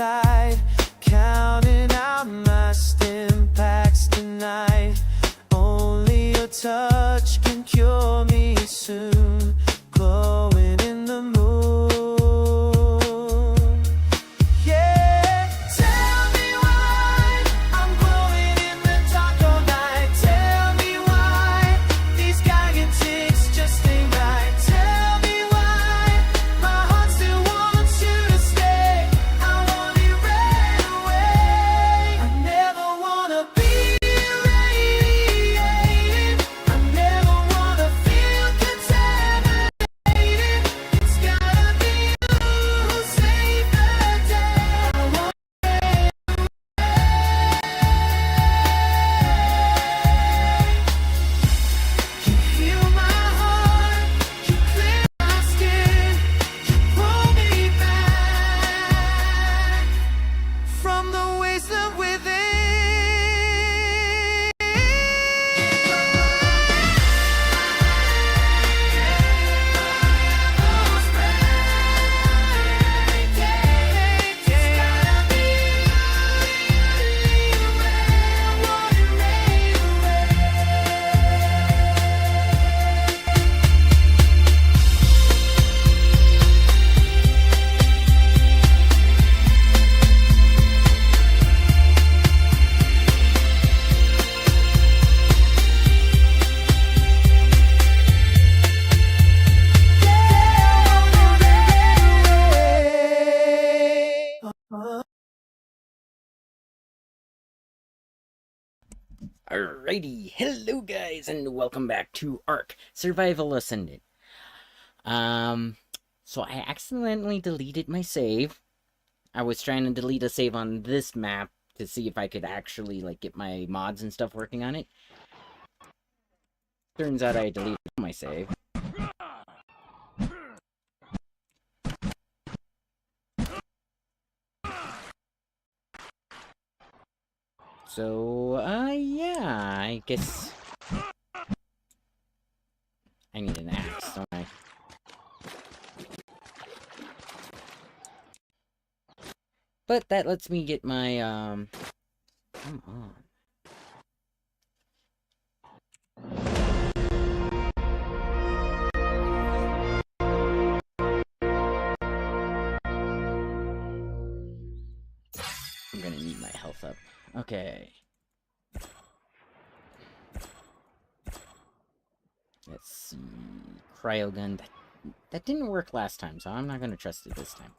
inside, counting out my stim packs tonight. Only your touch can cure me soon, glowing in the moon. Yeah, tell me why I'm glowing in the dark all night. Tell me why these Geiger-ticks just ain't right. Tell me why my heart still wants you to stay. I want it right away. I never wanna be irradiated. I never wanna feel contaminated. It's gotta be you who save the day. I want you heal my heart, you clear my skin, you pull me back from the wasteland within. Alrighty, hello guys, and welcome back to Ark Survival Ascended. So I accidentally deleted my save. I was trying to delete a save on this map to see if I could actually, like, get my mods and stuff working on it. Turns out I deleted my save. So, yeah, I guess I need an axe, don't I? But that lets me get my, come on. I'm gonna need my health up. Okay. Let's see. Cryogun. That didn't work last time, so I'm not gonna trust it this time.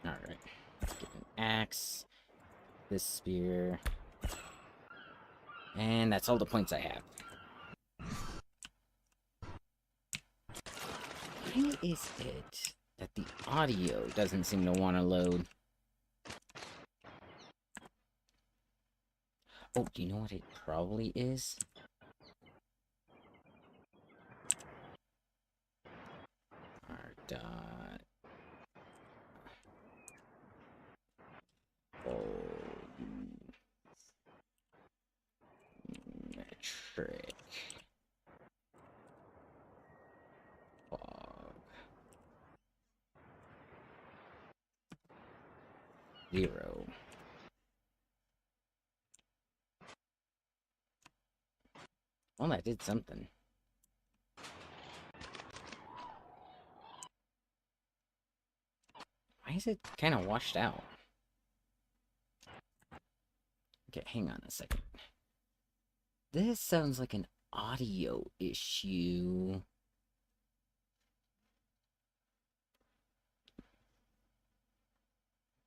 Alright. Get an axe. This spear. And that's all the points I have. Why is it that the audio doesn't seem to want to load? Oh, do you know what it probably is? R dot metric fog 0. Well, that did something. Why is it kind of washed out? Okay, hang on a second. This sounds like an audio issue.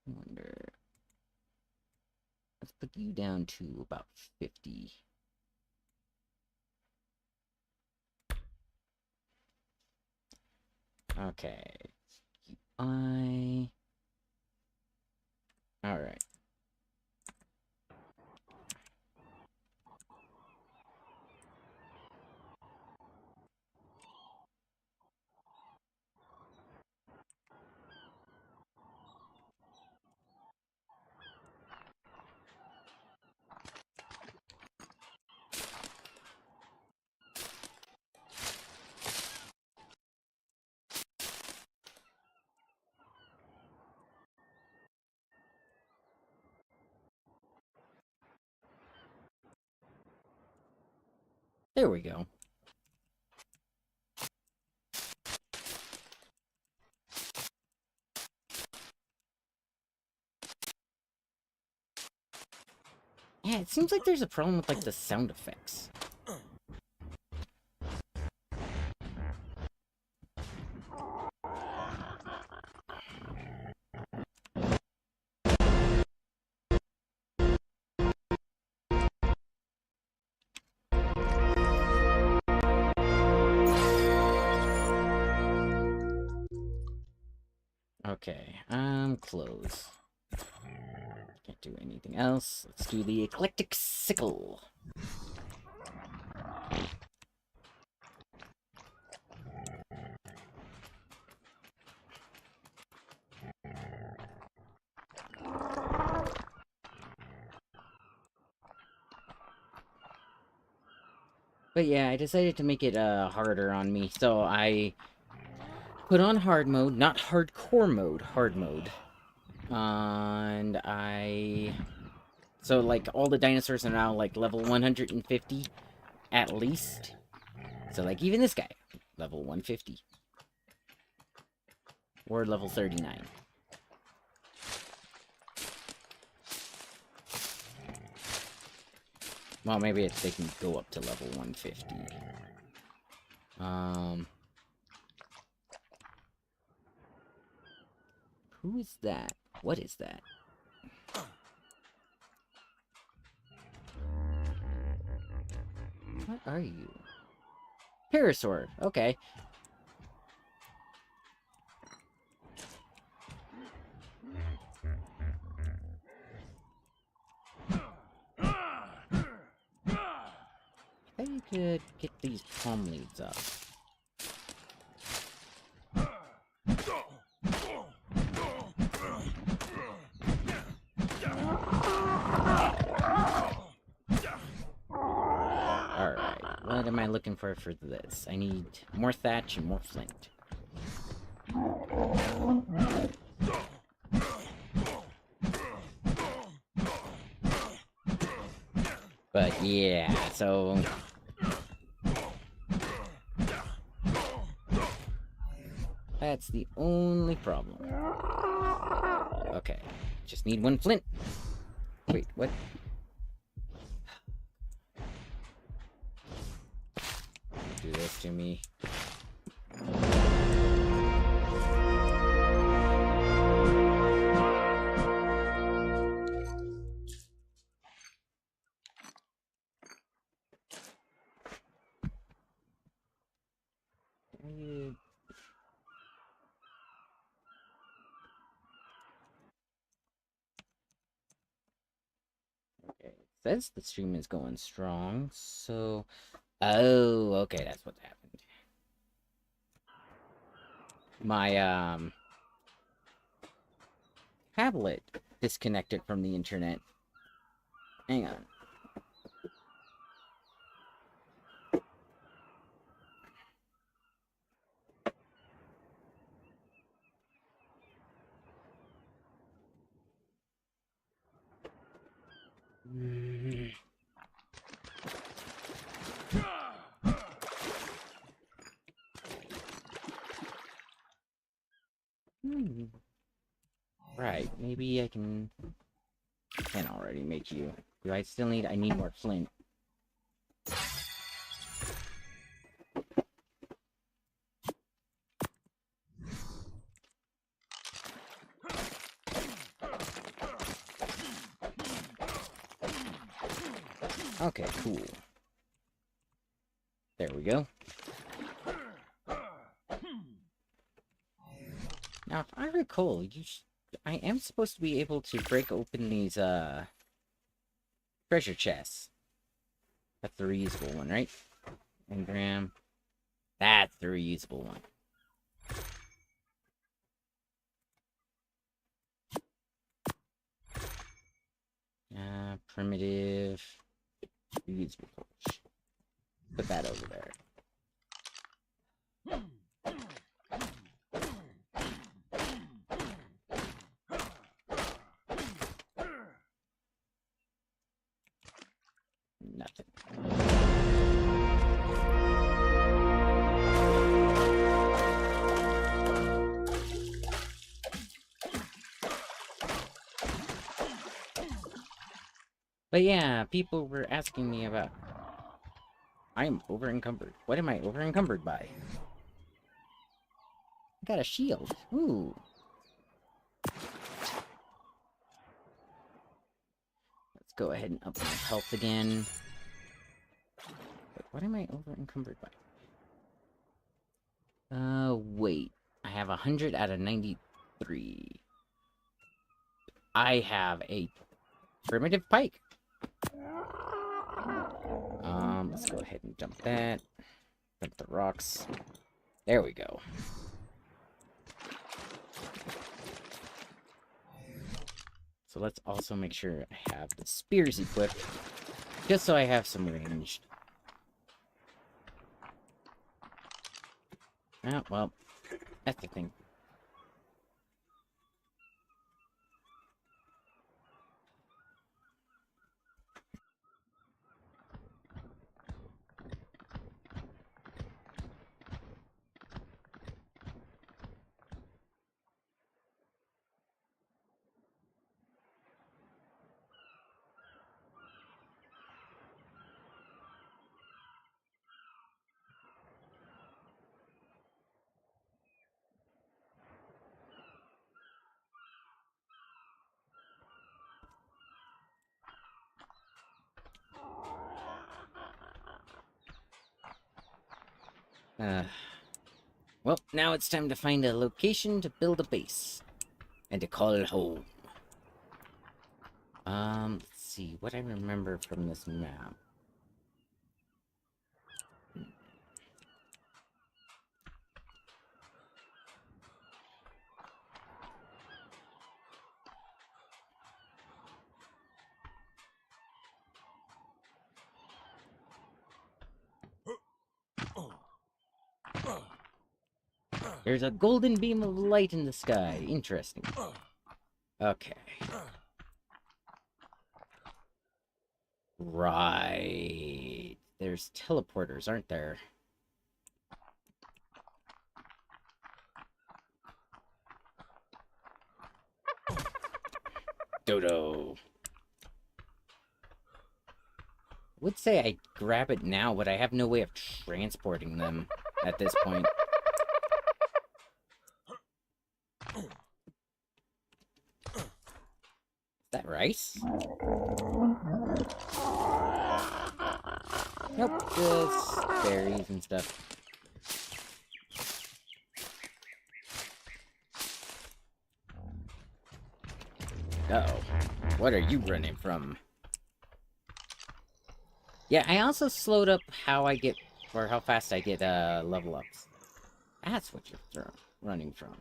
I wonder. Let's put you down to about 50. Okay. Alright. There we go. Yeah, it seems like there's a problem with, like, the sound effects. Okay, close. Can't do anything else. Let's do the eclectic sickle. But yeah, I decided to make it harder on me, so I put on hard mode, not hardcore mode, hard mode. And so, like, all the dinosaurs are now, like, level 150, at least. So, like, even this guy, level 150. Or level 39. Well, maybe they can go up to level 150. Who is that? What is that? What are you? Parasaur. Okay. I bet you could get these palm leaves up. Alright, what am I looking for this? I need more thatch and more flint. But yeah, so... that's the only problem. Okay, just need one flint. Wait, what? Do this to me. Okay, it says the stream is going strong, so... oh, okay, that's what happened. My, tablet disconnected from the internet. Hang on. Right, maybe I can already make you. Do I still need... I need more flint. Okay, cool. There we go. Now, if I recall, I am supposed to be able to break open these, treasure chests. That's the reusable one, right? Engram. That's the reusable one. Primitive. Reusable torch. Put that over there. Nothing. But yeah, people were asking me about... I'm over-encumbered. What am I over-encumbered by? I got a shield. Ooh. Let's go ahead and up my health again. Wait, what am I over-encumbered by? Wait. I have 100 out of 93. I have a primitive pike. Let's go ahead and jump that. Jump the rocks. There we go. So let's also make sure I have the spears equipped, just so I have some range. Ah, well, that's the thing. Well, now it's time to find a location to build a base. And to call it home. Let's see, what I remember from this map. There's a golden beam of light in the sky. Interesting. Okay. Right. There's teleporters, aren't there? Dodo. I would say I grab it now, but I have no way of transporting them at this point. Is that rice? Nope, just berries and stuff. Uh-oh. What are you running from? Yeah, I also slowed up how I get, or how fast I get, level ups. That's what you're running from.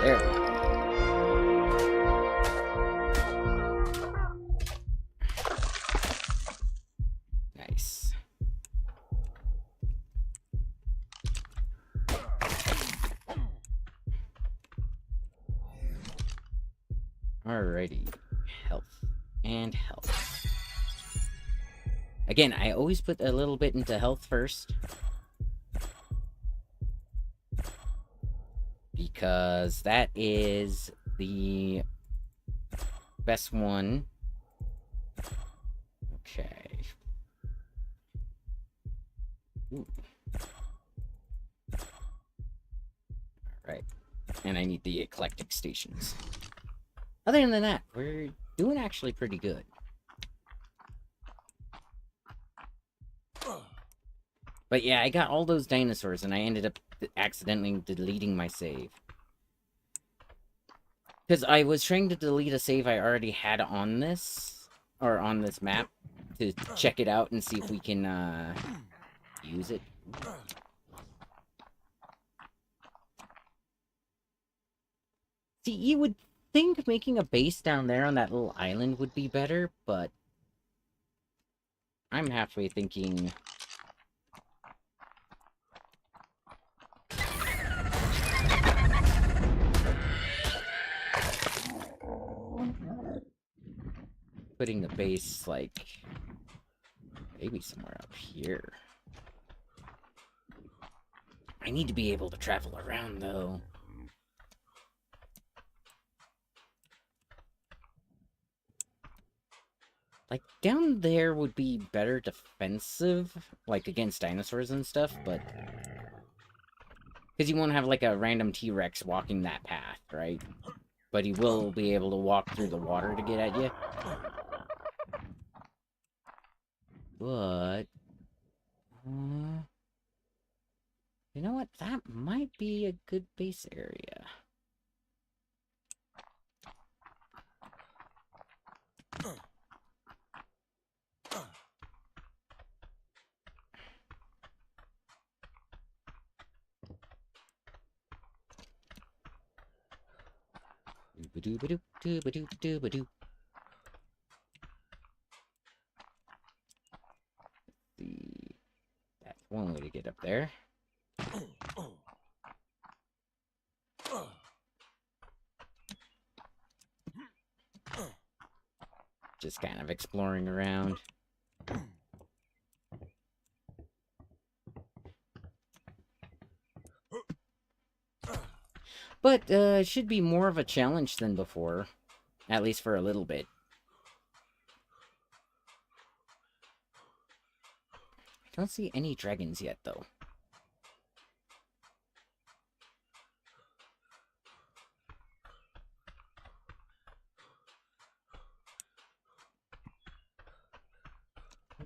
There we go. Nice. Alrighty. Health. And health. Again, I always put a little bit into health first. Because that is the best one. Okay. Ooh. Alright. And I need the eclectic stations. Other than that, we're doing actually pretty good. But yeah, I got all those dinosaurs and I ended up accidentally deleting my save. Because I was trying to delete a save I already had on this, or on this map, to check it out and see if we can, use it. See, you would think making a base down there on that little island would be better, but I'm halfway thinking... putting the base, like, Maybe somewhere up here. I need to be able to travel around, though. Like, down there would be better defensive, like, against dinosaurs and stuff, but... Because you won't have, like, a random T-Rex walking that path, right? But he will be able to walk through the water to get at you. But... you know what? That might be a good base area. Doo-ba-doo-ba-doo, doo-ba-doo, doo-ba-doo. See, that's one way to get up there. Just kind of exploring around. But, it should be more of a challenge than before. At least for a little bit. I don't see any dragons yet, though.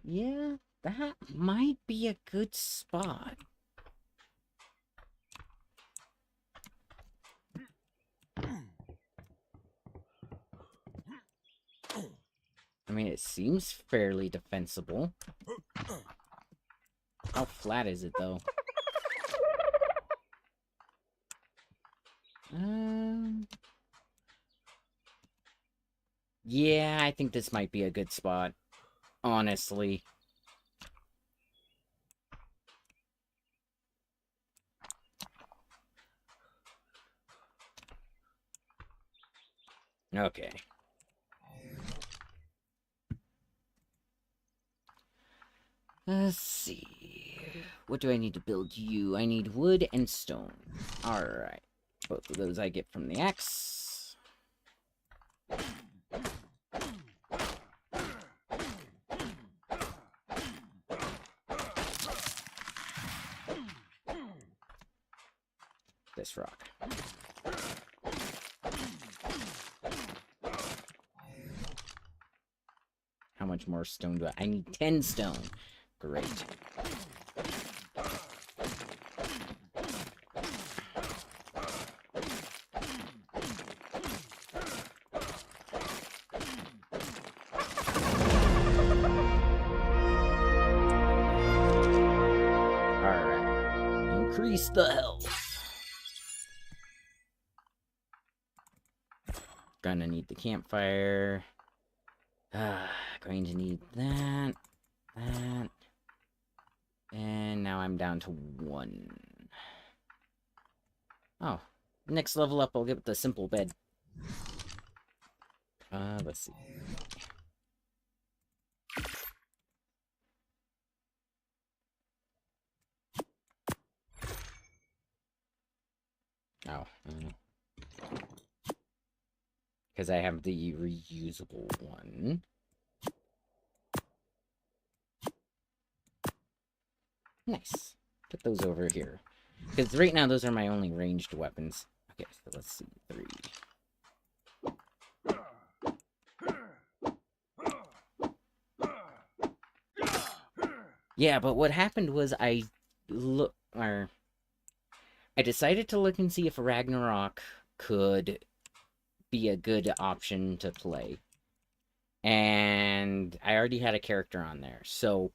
Yeah, that might be a good spot. I mean, it seems fairly defensible. How flat is it, though? Yeah, I think this might be a good spot. Honestly. Okay. Let's see. What do I need to build you? I need wood and stone. Alright. Both of those I get from the axe. This rock. How much more stone do I need 10 stone. Great. Alright. Increase the health. Gonna need the campfire. Going to need that. And now I'm down to 1. Oh. Next level up, I'll get the simple bed. Let's see. Oh. Because I have the reusable one. Nice. Put those over here. Because right now, those are my only ranged weapons. Okay, so let's see. 3. Yeah, but what happened was I decided to look and see if Ragnarok could be a good option to play. And I already had a character on there. So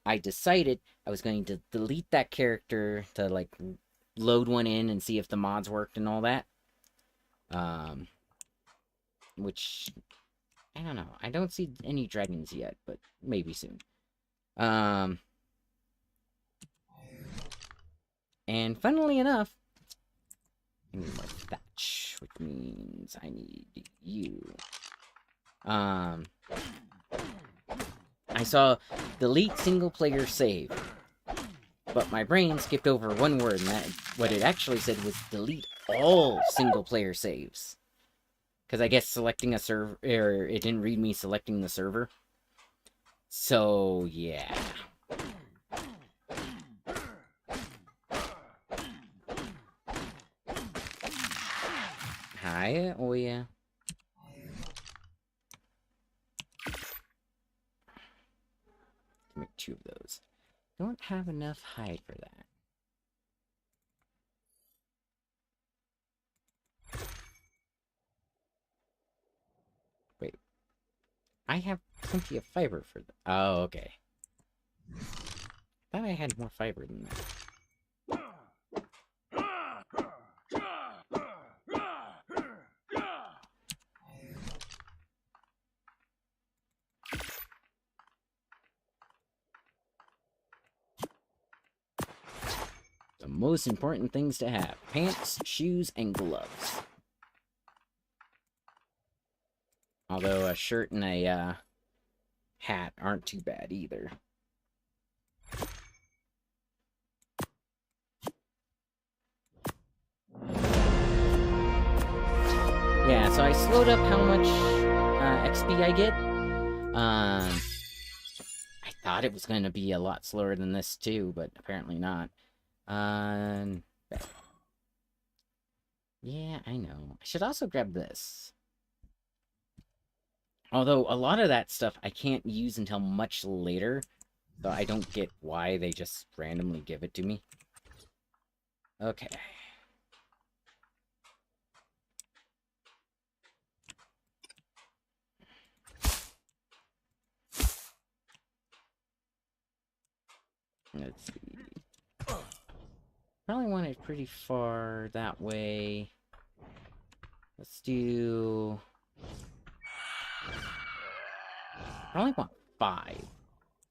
I decided I was going to delete that character to, like, load one in and see if the mods worked and all that. Which, I don't know. I don't see any dragons yet, but maybe soon. And funnily enough, I need more thatch, which means I need you. I I saw delete single player save, but my brain skipped over one word, and what it actually said was delete all single player saves. Because I guess selecting a server, or it didn't read me selecting the server. So, yeah. Hi, oh yeah. Make 2 of those. Don't have enough hide for that. Wait. I have plenty of fiber for that. Oh, okay. Thought I had more fiber than that. The most important things to have: pants, shoes, and gloves. Although a shirt and a hat aren't too bad either. Yeah, so I slowed up how much XP I get. I thought it was going to be a lot slower than this too, but apparently not. Yeah, I know. I should also grab this. Although, a lot of that stuff I can't use until much later, so I don't get why they just randomly give it to me. Okay. Let's see. Probably want it pretty far that way. Let's do... I only want 5.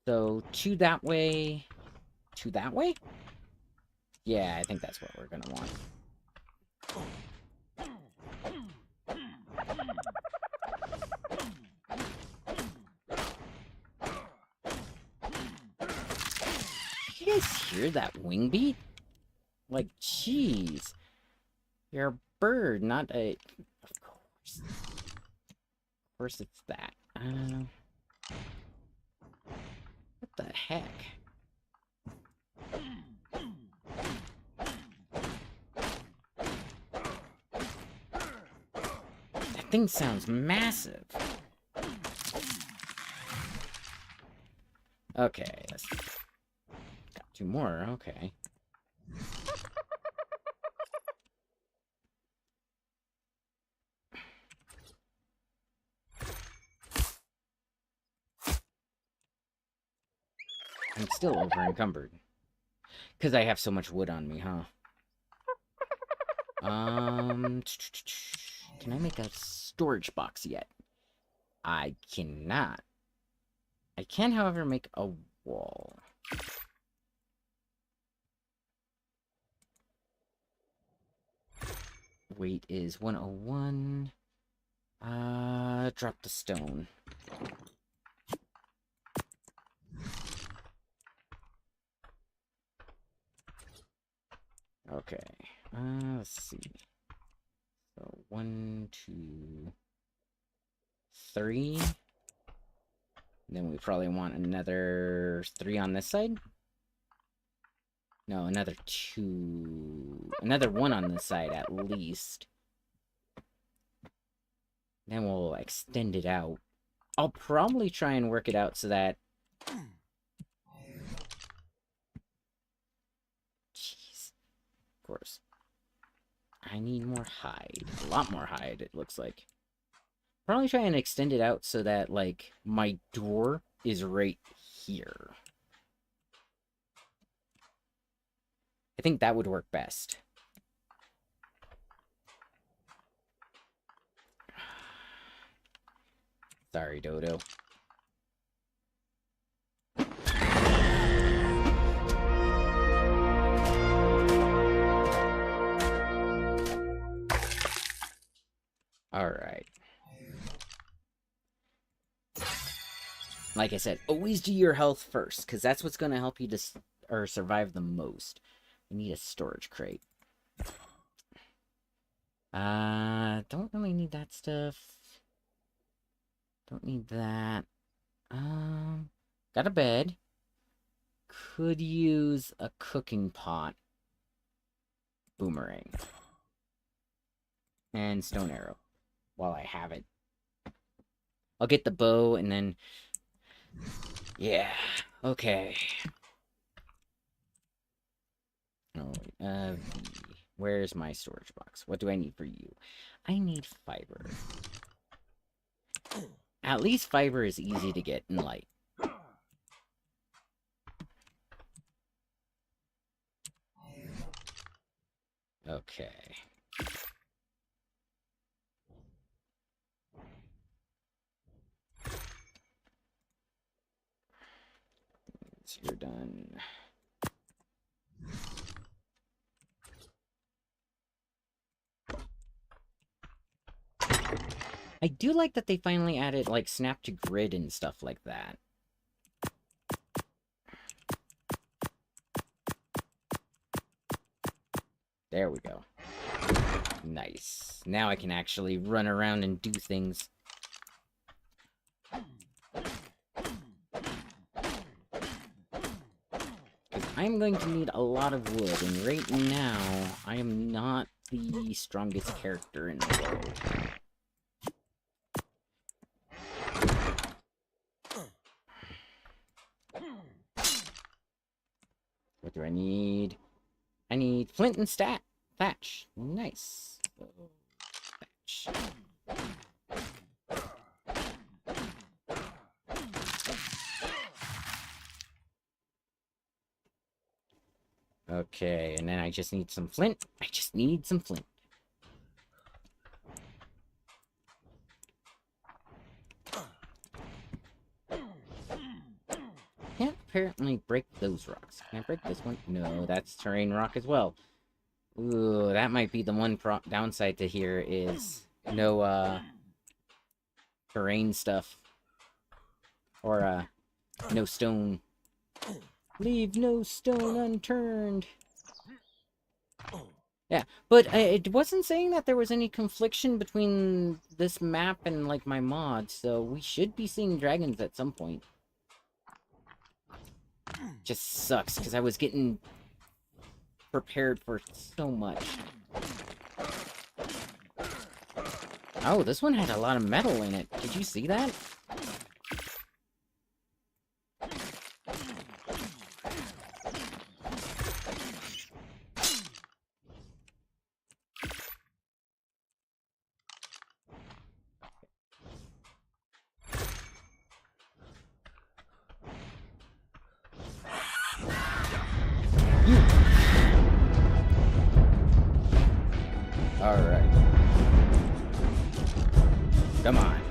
So 2 that way. 2 that way? Yeah, I think that's what we're gonna want. Did you guys hear that wing beat? Like, jeez. You're a bird, not a... Of course. Of course it's that. What the heck? That thing sounds massive. Okay, let's... Got 2 more, okay. I'm still over encumbered. Because I have so much wood on me, huh? Can I make a storage box yet? I cannot. I can, however, make a wall. Weight is 101. Drop the stone. Okay. Let's see. So 1, 2, 3. Then we probably want another 3 on this side. No, another 2. Another 1 on this side, at least. Then we'll extend it out. I'll probably try and work it out so that... Jeez. Of course. I need more hide. A lot more hide, it looks like. Probably try and extend it out so that, like, my door is right here. I think that would work best. Sorry, Dodo. Alright. Like I said, always do your health first, because that's what's going to help you to survive the most. You need a storage crate. Don't really need that stuff. Don't need that. Got a bed. Could use a cooking pot. Boomerang. And stone arrow. While I have it. I'll get the bow and then... Yeah. Okay. Oh, where's my storage box? What do I need for you? I need fiber. At least fiber is easy to get and light. Okay. So you're done. I do like that they finally added, like, snap to grid and stuff like that. There we go. Nice. Now I can actually run around and do things. I'm going to need a lot of wood, and right now, I am not the strongest character in the world. What do I need? I need flint and thatch. Nice. Thatch. Okay, and then I just need some flint. I just need some flint. Can't apparently break those rocks. Can I break this one? No, that's terrain rock as well. Ooh, that might be the one downside to here is no, terrain stuff. Or, no stone. Leave no stone unturned. Yeah, but it wasn't saying that there was any confliction between this map and, like, my mod, so we should be seeing dragons at some point. Just sucks, because I was getting prepared for so much. Oh, this one had a lot of metal in it. Did you see that? Alright. Come on.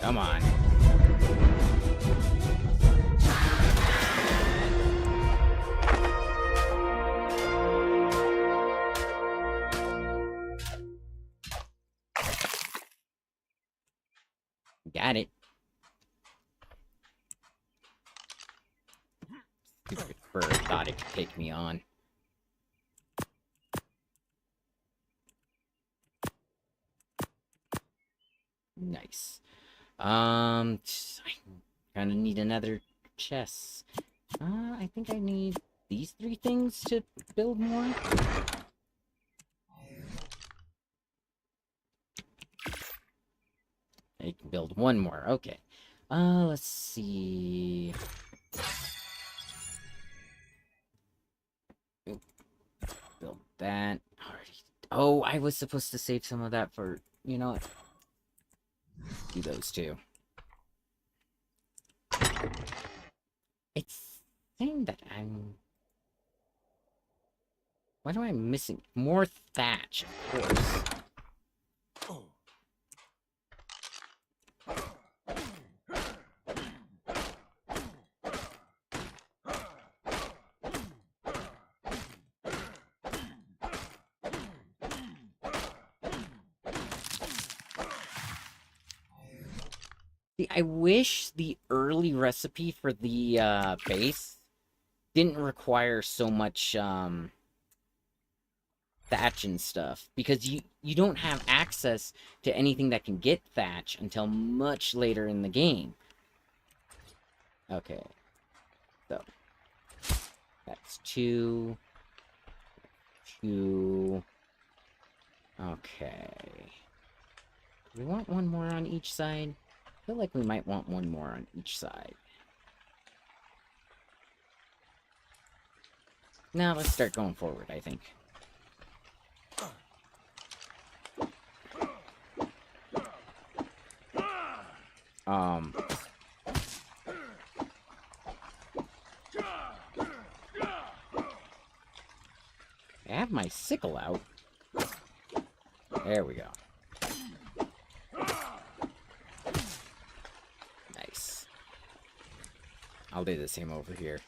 Come on. Got it. Stupid bird thought it could take me on. Nice. I kind of need another chest. I think I need these 3 things to build more. I can build 1 more. Okay. Let's see. Build that. Already. Oh, I was supposed to save some of that for, you know what? Do those too. It's saying that I'm... What am I missing? More thatch, of course. I wish the early recipe for the base didn't require so much thatch and stuff, because you don't have access to anything that can get thatch until much later in the game. Okay, so that's 2. Okay. Do we want one more on each side? I feel like we might want one more on each side. Now let's start going forward, I think. I have my sickle out. There we go. Nice. I'll do the same over here.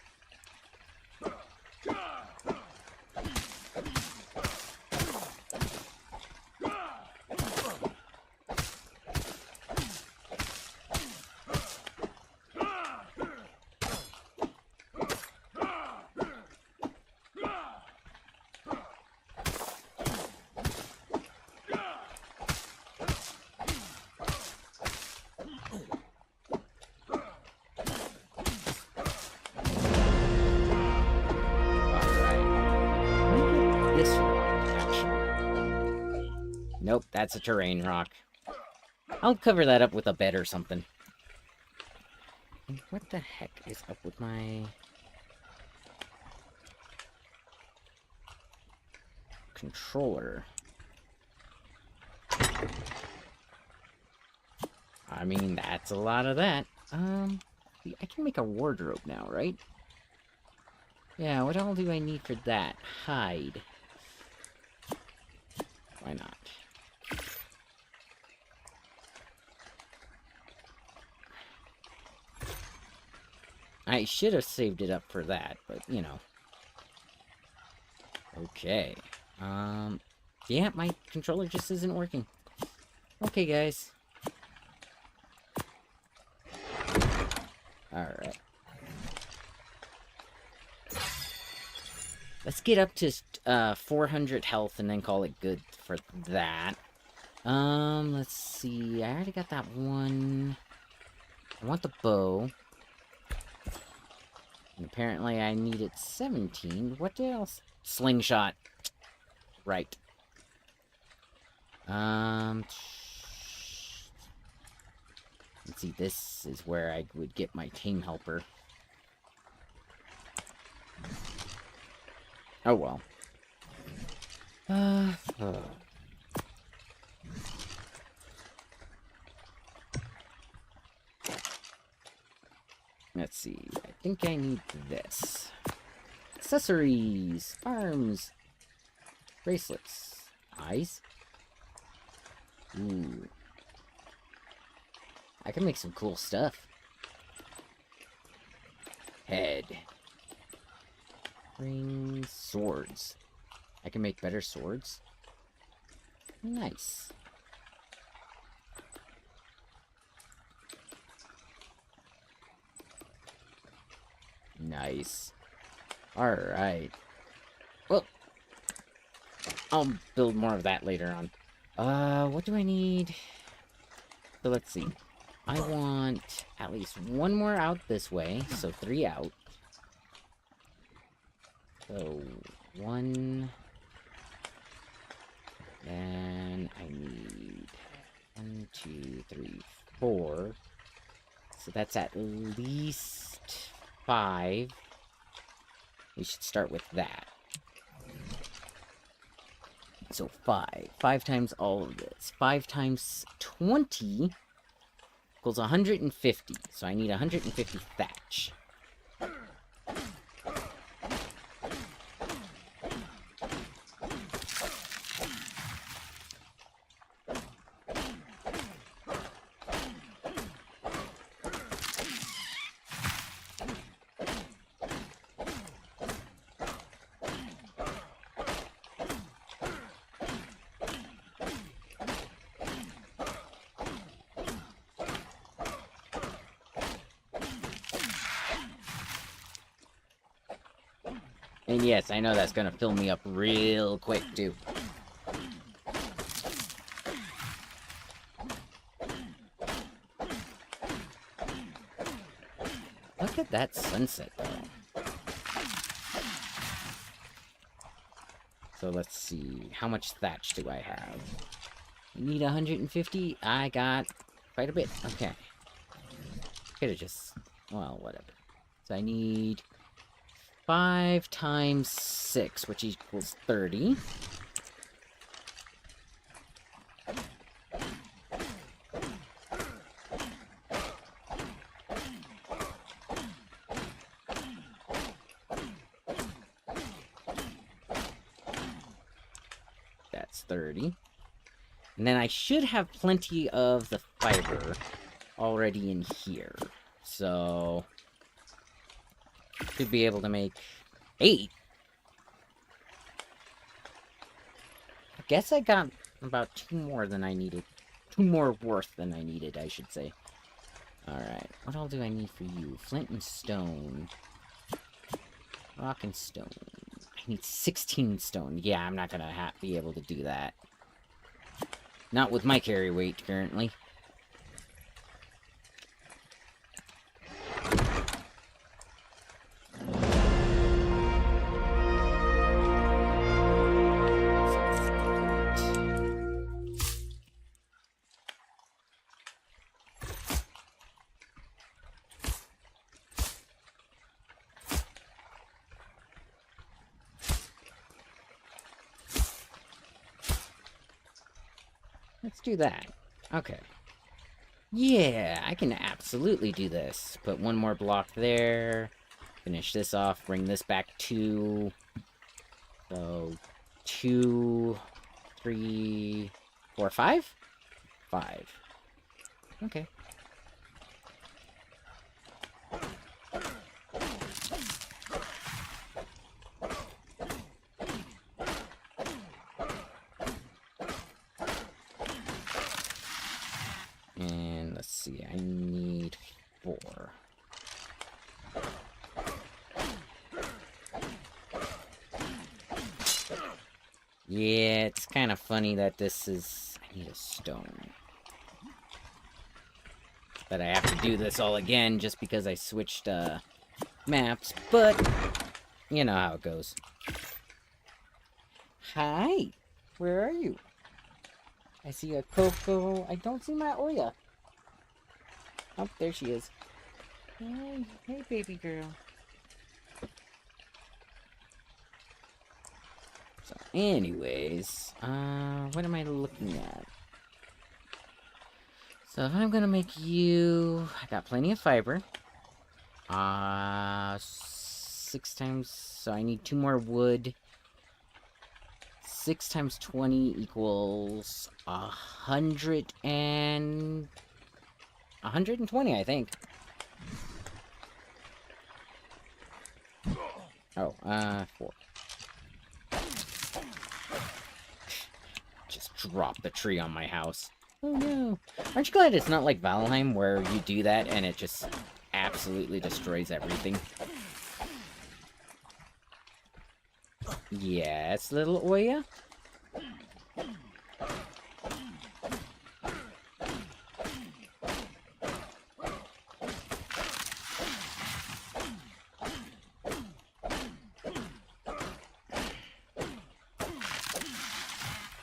Nope, that's a terrain rock. I'll cover that up with a bed or something. What the heck is up with my... controller? I mean, that's a lot of that. I can make a wardrobe now, right? Yeah, what all do I need for that? Hide. Why not? I should have saved it up for that, but, you know. Okay. Yeah, my controller just isn't working. Okay, guys. Alright. Let's get up to 400 health and then call it good for that. Let's see. I already got that one. I want the bow. And apparently I needed 17. What else? Slingshot. Right. Let's see. This is where I would get my tame helper. Oh well. Let's see. I think I need this. Accessories, arms, bracelets, eyes. Ooh. I can make some cool stuff. Head. Rings, swords. I can make better swords. Nice. Nice. Alright. Well, I'll build more of that later on. What do I need? So let's see. I want at least one more out this way, so 3 out. So, 1. Then I need 1, 2, 3, 4. So that's at least 5. We should start with that. So 5. 5 times all of this. 5 times 20 equals 150. So I need 150 thatch. And yes, I know that's gonna fill me up real quick, too. Look at that sunset, though. So let's see. How much thatch do I have? I need 150. I got quite a bit. Okay. Could have just... Well, whatever. So I need 5 times 6, which equals 30. That's 30. And then I should have plenty of the fiber already in here. So... should be able to make 8. I guess I got about 2 more than I needed. 2 more worth than I needed, I should say. Alright, what all do I need for you? Flint and stone. Rock and stone. I need 16 stone. Yeah, I'm not gonna be able to do that. Not with my carry weight currently. Let's do that. Okay. Yeah, I can absolutely do this. Put 1 more block there. Finish this off. Bring this back 2. So, 2, 3, 4, 5? 5. Okay. And let's see, I need 4. Yeah, it's kind of funny that this is... I need a stone. That I have to do this all again just because I switched maps, but you know how it goes. Hi, where are you? I see a Coco. I don't see my Oya. Oh, there she is. Hey, baby girl. So, anyways, what am I looking at? So if I'm gonna make you... I got plenty of fiber. 6 times... So I need 2 more wood. 6 times 20 equals 120, I think. Oh, 4. Just drop the tree on my house. Oh no. Aren't you glad it's not like Valheim where you do that and it just absolutely destroys everything? Yes, little Oya?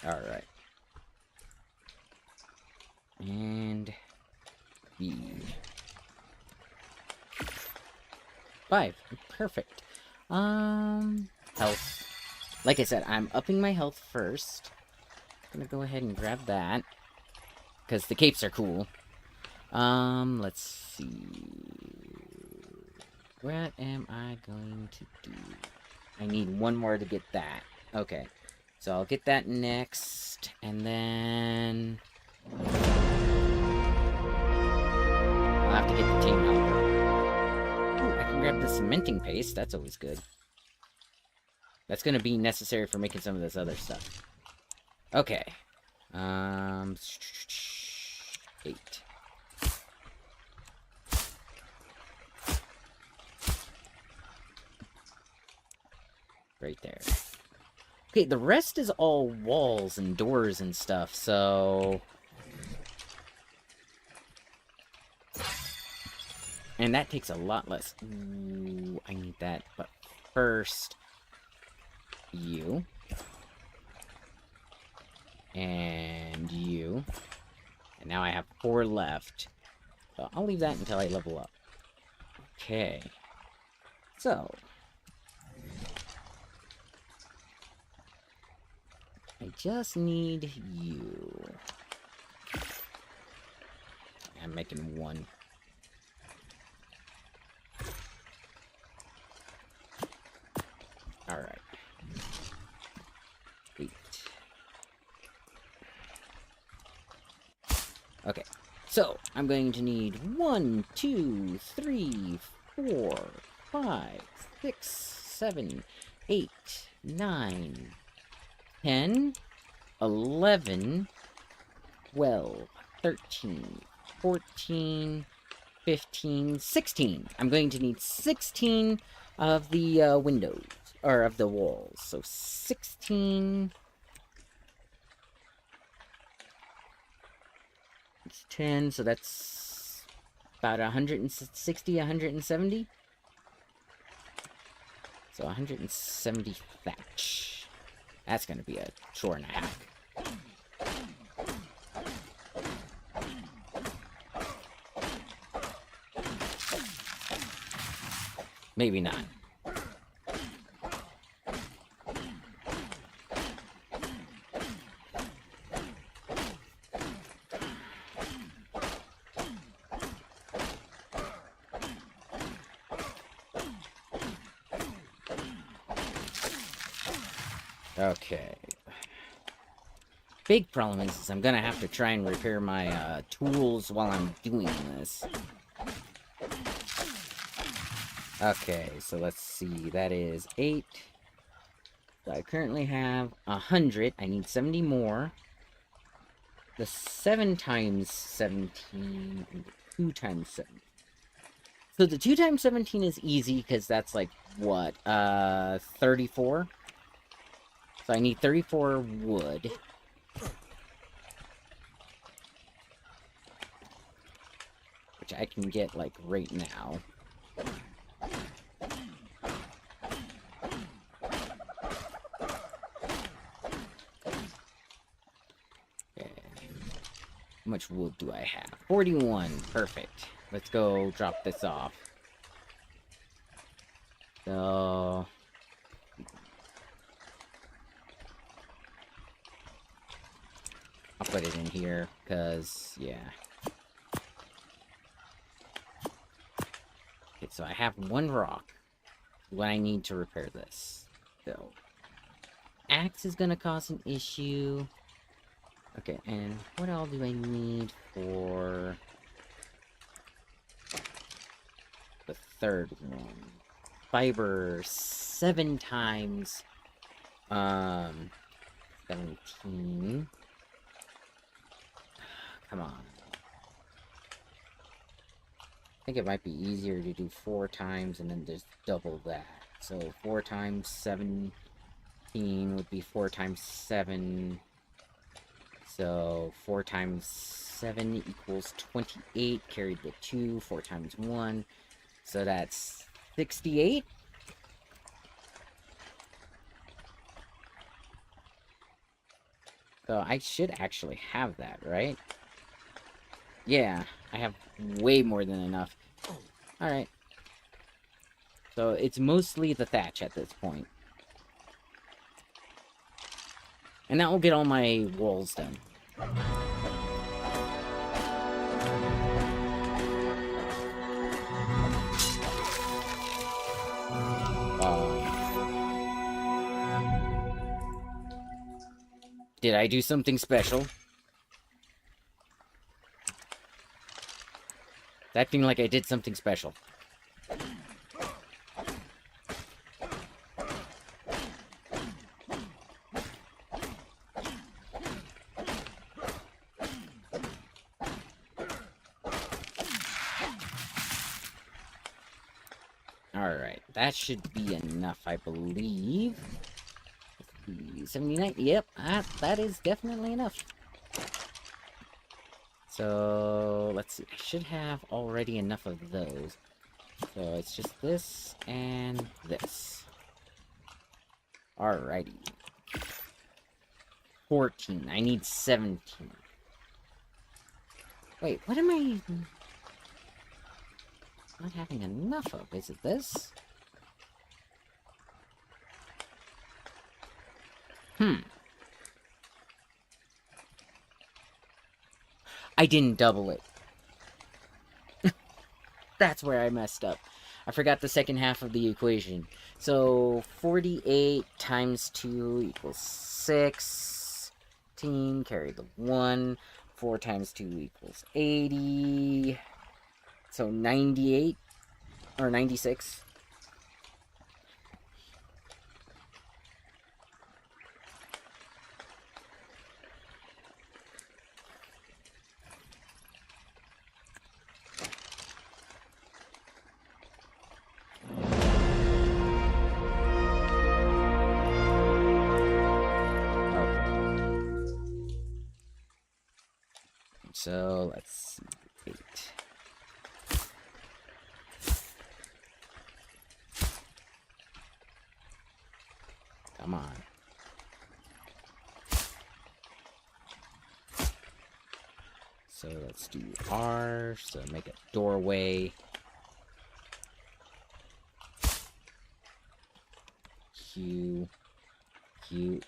Alright. And... B. 5. Perfect. Health. Like I said, I'm upping my health first. I'm gonna go ahead and grab that. Because the capes are cool. Let's see. What am I going to do? I need 1 more to get that. Okay. So I'll get that next. And then... I'll have to get the team helper. Ooh, I can grab the cementing paste. That's always good. That's gonna be necessary for making some of this other stuff. Okay. 8. Right there. Okay, the rest is all walls and doors and stuff, so... And that takes a lot less... Ooh, I need that, but first... You. And you. And now I have 4 left. So I'll leave that until I level up. Okay. So... I just need you. I'm making 1. Alright. 8. Okay. So, I'm going to need 1, 2, 3, 4, 5, 6, 7, 8, 9, 10, 11, 12, 13, 14, 15, 16. I'm going to need 16 of the windows, or of the walls. So 16... It's 10, so that's about 160, 170? So 170 thatch. That's gonna be a chore and a half. Maybe not. Okay. Big problem is I'm gonna have to try and repair my tools while I'm doing this. Okay, so let's see. That is 8. So I currently have 100. I need 70 more. The 7 times 17 and the 2 times 7. So the 2 times 17 is easy because that's like what? 34. So I need 34 wood. Which I can get, like, right now. Okay. How much wood do I have? 41. Perfect. Let's go drop this off. So... I'll put it in here, because, yeah. Okay, so I have 1 rock. What I need to repair this. So, axe is gonna cause an issue. Okay, and what all do I need for the 3rd one? Fiber 7 times 17. Come on. I think it might be easier to do 4 times and then just double that. So 4 times 17 would be 4 times 7. So 4 times 7 equals 28. Carried the 2. 4 times 1. So that's 68. So I should actually have that, right? Yeah, I have way more than enough. Alright. So it's mostly the thatch at this point. And that will get all my walls done. Did I do something special? It's acting like I did something special. Alright. that should be enough, I believe. 79, yep, that is definitely enough. So, let's see, I should have already enough of those. So, it's just this and this. Alrighty. 14, I need 17. Wait, what am I not having enough of? Is it this? I didn't double it. That's where I messed up. I forgot the second half of the equation. So, 48 times 2 equals 16. Carry the 1. 4 times 2 equals 80. So, 98. Or 96. So, let's see. 8. Come on. So, let's do R. So, make a doorway. Q. Q.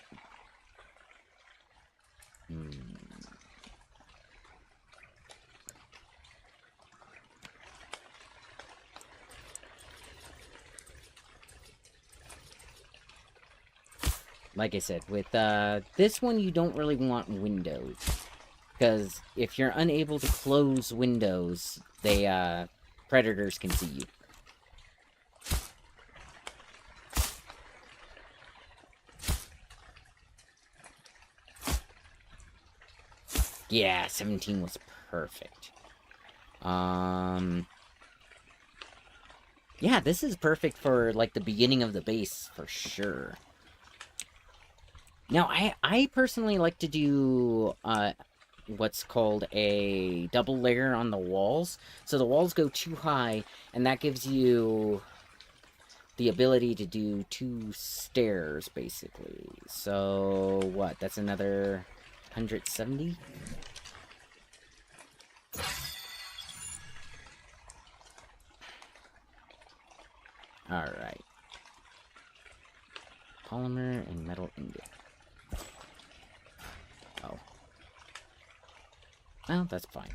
Like I said, with this one you don't really want windows. Because if you're unable to close windows, they, predators can see you. Yeah, 17 was perfect. Yeah, this is perfect for, like, the beginning of the base, for sure. Now, I personally like to do, what's called a double layer on the walls. So the walls go too high, and that gives you the ability to do 2 stairs, basically. So, what? That's another 170? Alright. Polymer and metal ingot. Oh. Well, that's fine.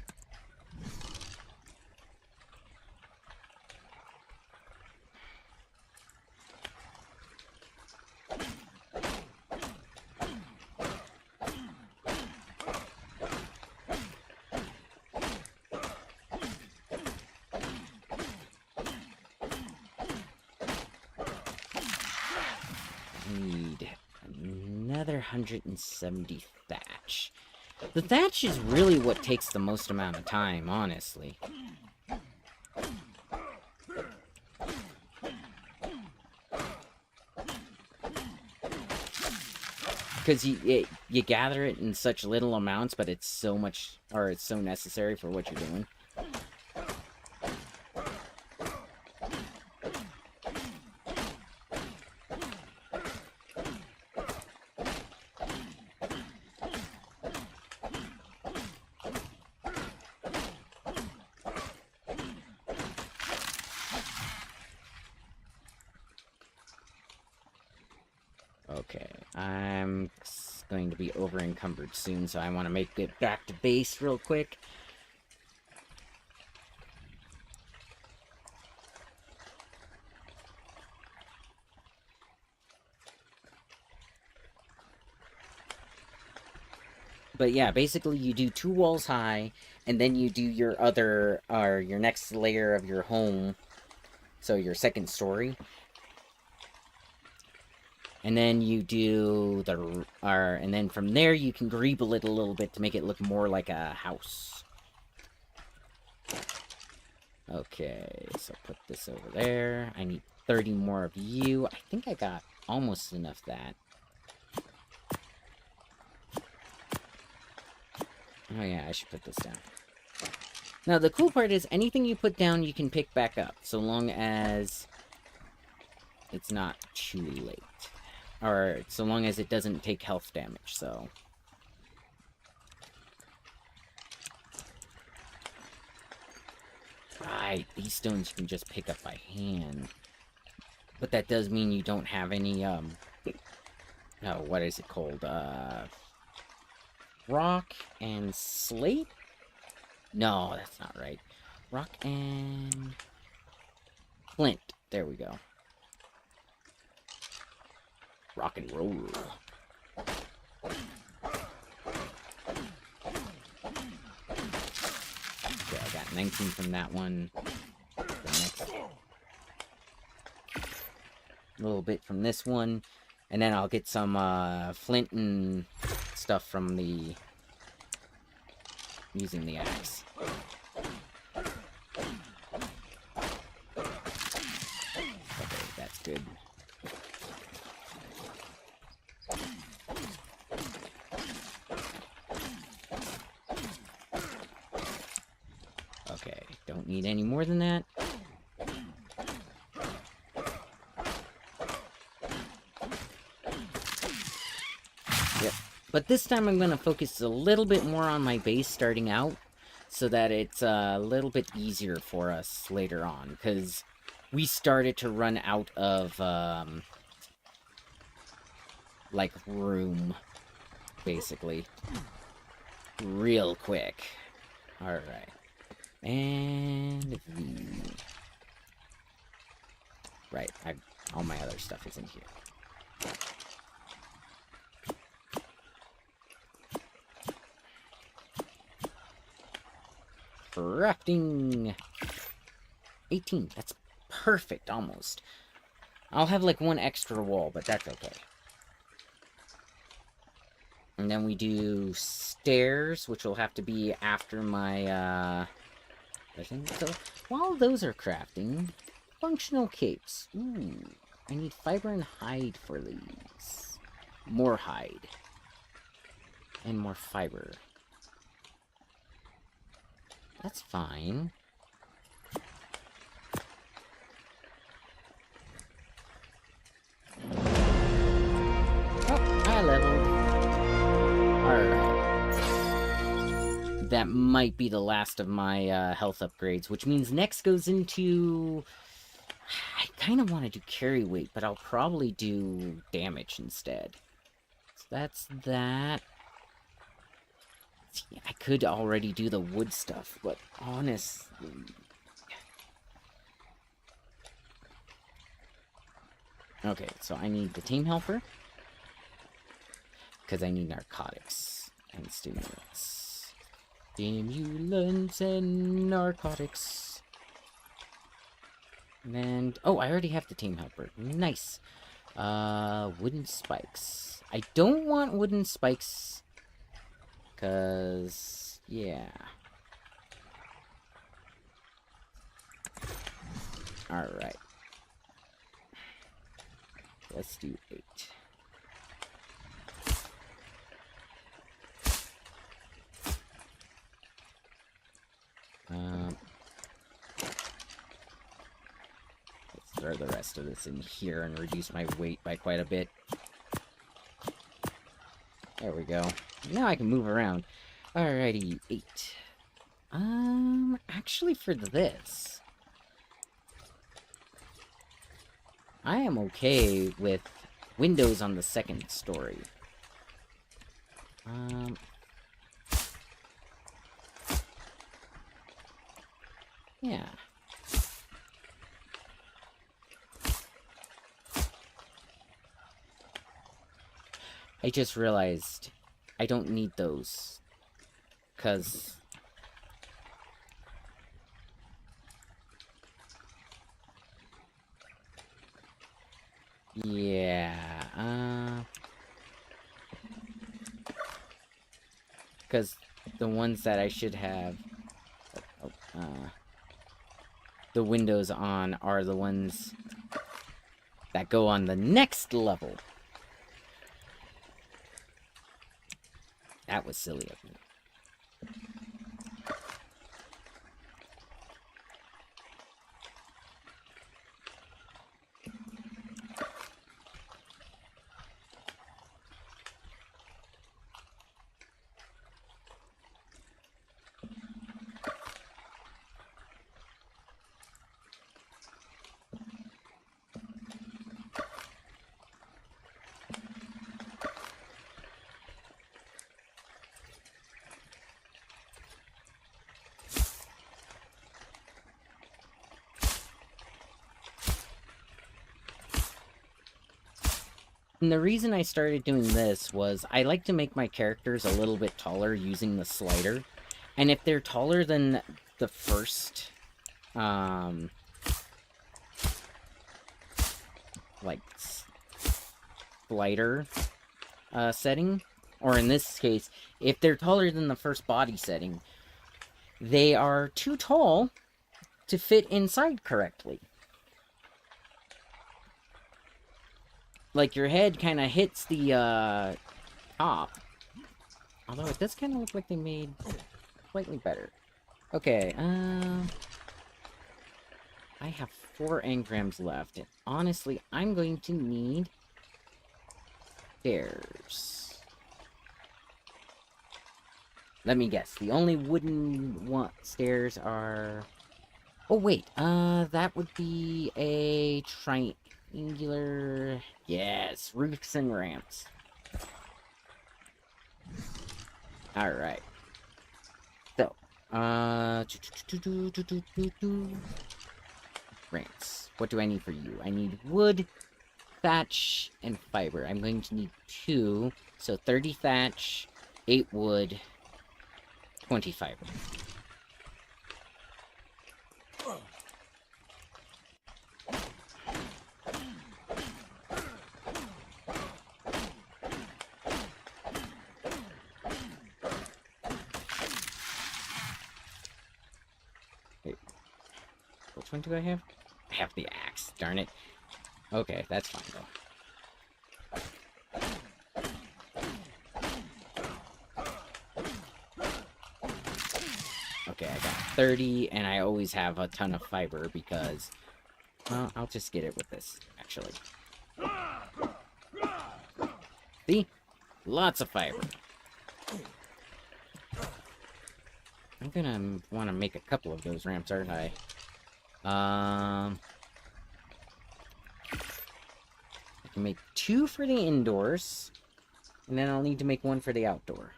Need another 170 thatch. The thatch is really what takes the most amount of time, honestly. Because you gather it in such little amounts, but it's so much, or it's so necessary for what you're doing. Okay, I'm going to be over encumbered soon, so I want to make it back to base real quick. But yeah, basically you do 2 walls high, and then you do your other, or your next layer of your home, so your second story. And then you do the, and then from there you can greeble it a little bit to make it look more like a house. Okay, so put this over there. I need 30 more of you. I think I got almost enough of that. Oh yeah, I should put this down. Now, the cool part is anything you put down, you can pick back up, so long as it's not too late. Or, so long as it doesn't take health damage, so... Right, these stones you can just pick up by hand. But that does mean you don't have any, oh, what is it called? Rock and slate? No, that's not right. Rock and... flint. There we go. Rock and roll. Okay, I got 19 from that one. The next... a little bit from this one. And then I'll get some, flint and stuff from the... using the axe. Okay, that's good. Okay, don't need any more than that. Yep. But this time I'm going to focus a little bit more on my base starting out, so that it's a little bit easier for us later on, because we started to run out of, like, room, basically. Real quick. Alright. And... right, all my other stuff is in here. Crafting! 18. That's perfect, almost. I'll have, like, one extra wall, but that's okay. And then we do stairs, which will have to be after my, I think so. While those are crafting, functional capes. Ooh, I need fiber and hide for these. More hide. And more fiber. That's fine. Oh, I leveled. Alright. That might be the last of my health upgrades, which means next goes into... I kind of want to do carry weight, but I'll probably do damage instead. So that's that. See, I could already do the wood stuff, but honestly... Okay, so I need the team helper. Because I need narcotics and stimulants. Stimulants and narcotics. And... oh, I already have the team helper. Nice. Wooden spikes. I don't want wooden spikes... because, yeah. Alright. Let's do 8. Let's throw the rest of this in here and reduce my weight by quite a bit. There we go. Now I can move around. Alrighty, 8. Actually for this, I am okay with windows on the second story. Yeah. I just realized I don't need those. 'Cause... yeah, because the ones that I should have... the windows on are the ones that go on the next level. That was silly of me. And the reason I started doing this was I like to make my characters a little bit taller using the slider. And if they're taller than the first, like, slider setting, or in this case, if they're taller than the first body setting, they are too tall to fit inside correctly. Like, your head kind of hits the, top. Although it does kind of look like they made slightly better. Okay, I have 4 engrams left, and honestly, I'm going to need stairs. Let me guess, the only wooden stairs are... Oh, wait, that would be a triangular... Yes, roofs and ramps. Alright. So, ramps. What do I need for you? I need wood, thatch, and fiber. I'm going to need 2, so 30 thatch, 8 wood, 20 fiber. Wait, which one do I have? I have the axe, darn it. Okay, that's fine though. Okay, I got 30, and I always have a ton of fiber because... Well, I'll just get it with this, actually. See? Lots of fiber. I'm gonna want to make a couple of those ramps, aren't I? I can make 2 for the indoors, and then I'll need to make 1 for the outdoor.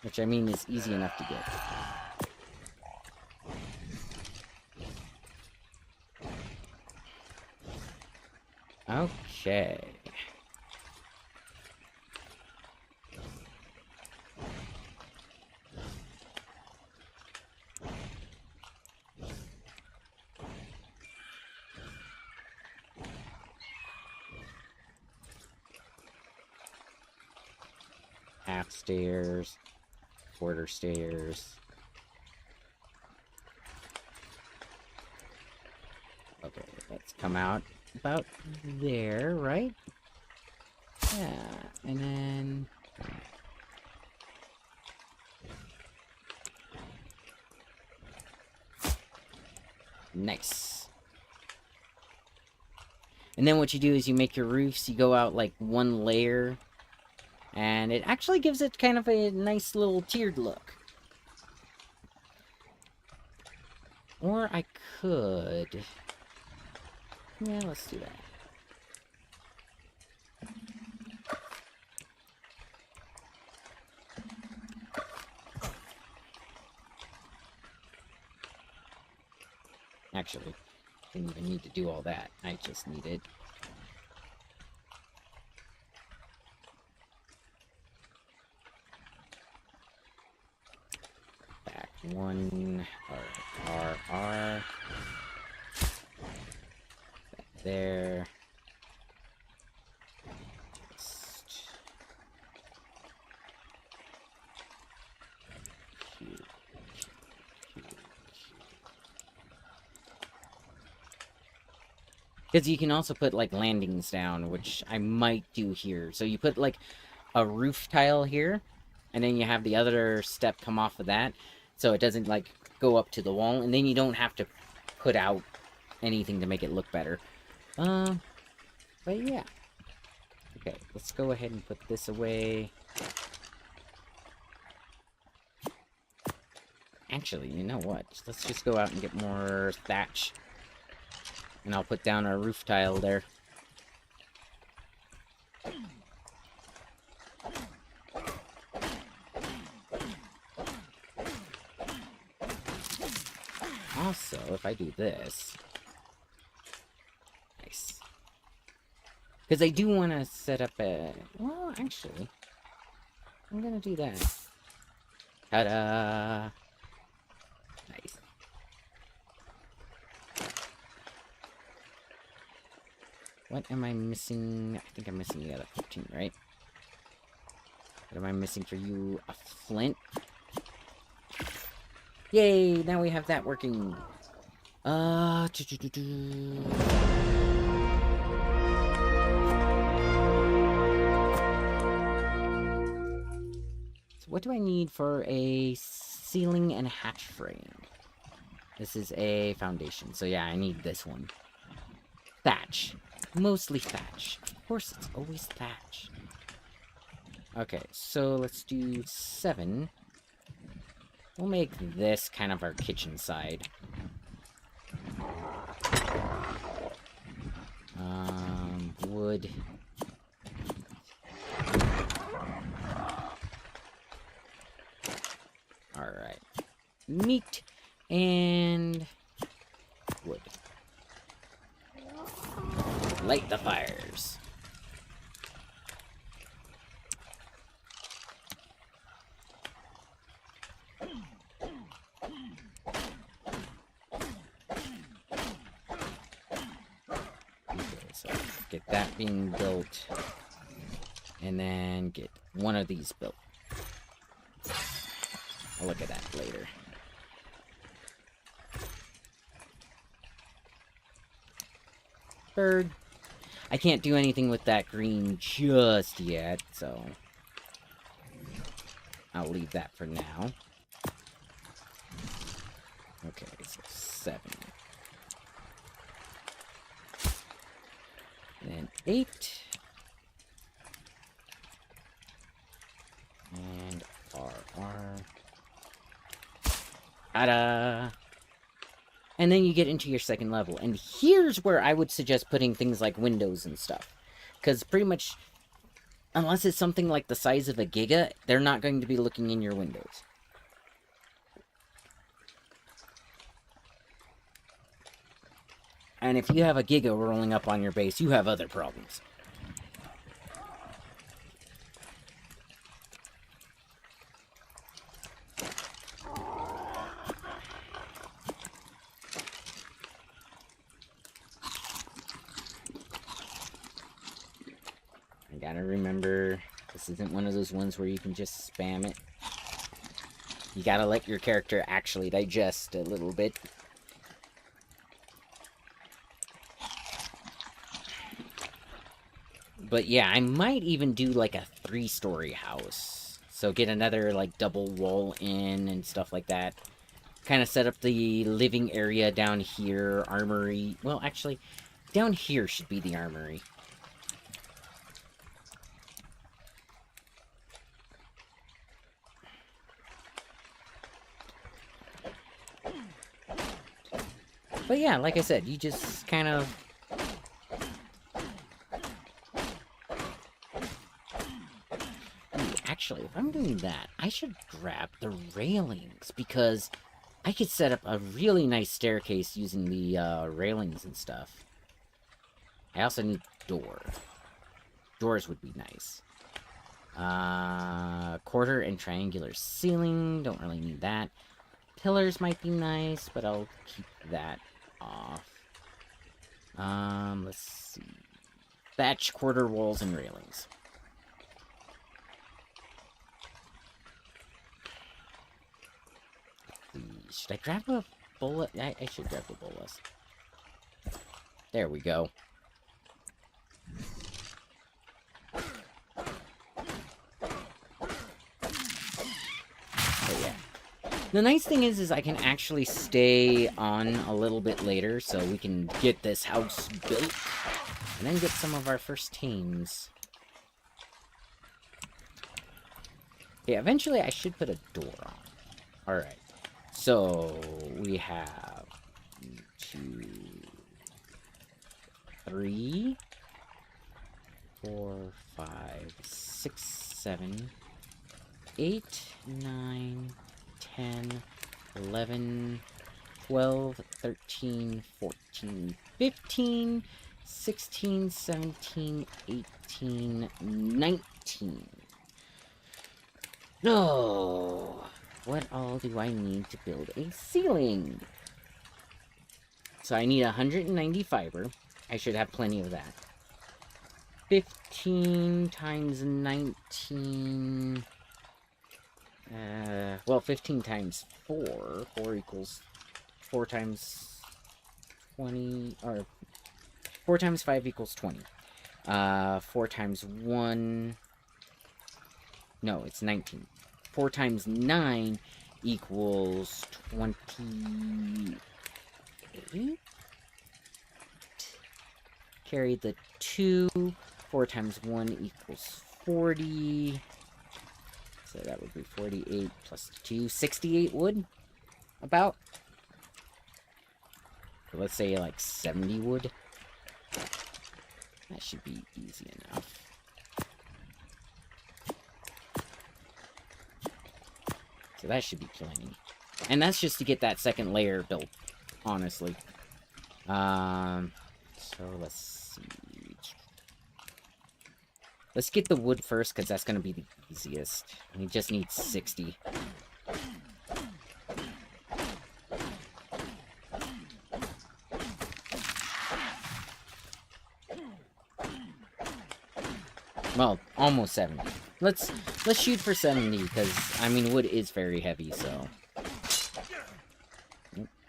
Which, I mean, is easy enough to get. Okay. Half stairs, quarter stairs. Okay, let's come out about there, right? Yeah, and then... Nice. And then what you do is you make your roofs, you go out like 1 layer, and it actually gives it kind of a nice little tiered look. Or I could... Yeah, let's do that. Actually, didn't even need to do all that. I just needed... back 1, R. Back there. Because you can also put, like, landings down, which I might do here. So you put, like, a roof tile here, and then you have the other step come off of that, so it doesn't, like, go up to the wall, and then you don't have to put out anything to make it look better. But yeah. Okay, let's go ahead and put this away. Actually, you know what? Let's just go out and get more thatch. And I'll put down our roof tile there. Also, if I do this... Nice. Because I do want to set up a... Well, actually... I'm gonna do that. Ta-da! Nice. What am I missing? I think I'm missing the other 15, right? What am I missing for you? A flint? Yay! Now we have that working. So what do I need for a ceiling and hatch frame? This is a foundation, so yeah, I need this one. Thatch. Mostly thatch. Of course, it's always thatch. Okay, so let's do 7. We'll make this kind of our kitchen side. Wood. Alright. Meat and wood. Light the fires. So get that being built, and then get one of these built. I'll look at that later. Bird. I can't do anything with that green just yet, so I'll leave that for now. Okay, so 7. Then 8. And RR. Ta-da! And then you get into your second level. And here's where I would suggest putting things like windows and stuff. Because pretty much, unless it's something like the size of a giga, they're not going to be looking in your windows. And if you have a giga rolling up on your base, you have other problems. I gotta remember, this isn't one of those ones where you can just spam it. You gotta let your character actually digest a little bit. But yeah, I might even do like a 3-story house. So get another like double wall in and stuff like that. Kind of set up the living area down here, armory. Well, actually, down here should be the armory. But yeah, like I said, you just kind of... Actually, if I'm doing that, I should grab the railings, because I could set up a really nice staircase using the railings and stuff. I also need door. Doors would be nice. Quarter and triangular ceiling, don't really need that. Pillars might be nice, but I'll keep that off. Let's see. Thatch, quarter walls, and railings. Should I grab a bullet? I should grab a bullet. There we go. The nice thing is I can actually stay on a little bit later, so we can get this house built, and then get some of our first tames. Yeah, eventually I should put a door on. Alright, so we have 2, 3, 4, 5, 6, 7, 8, 9, 10, 11, 12, 13, 14, 15, 16, 17, 18, 19. No! What all do I need to build a ceiling? So I need 190 fiber. I should have plenty of that. 15 times 19... well, 15 times 4. 4 equals... 4 times 20... Or... 4 times 5 equals 20. 4 times 1... No, it's 19. 4 times 9 equals 28. Carry the 2. 4 times 1 equals 40. So that would be 48 plus 2. 68 wood? About? So let's say like 70 wood. That should be easy enough. So that should be plenty. And that's just to get that second layer built, honestly. So let's see. Let's get the wood first, because that's going to be the easiest. We just need 60. Well, almost 70. Let's shoot for 70, because, I mean, wood is very heavy, so...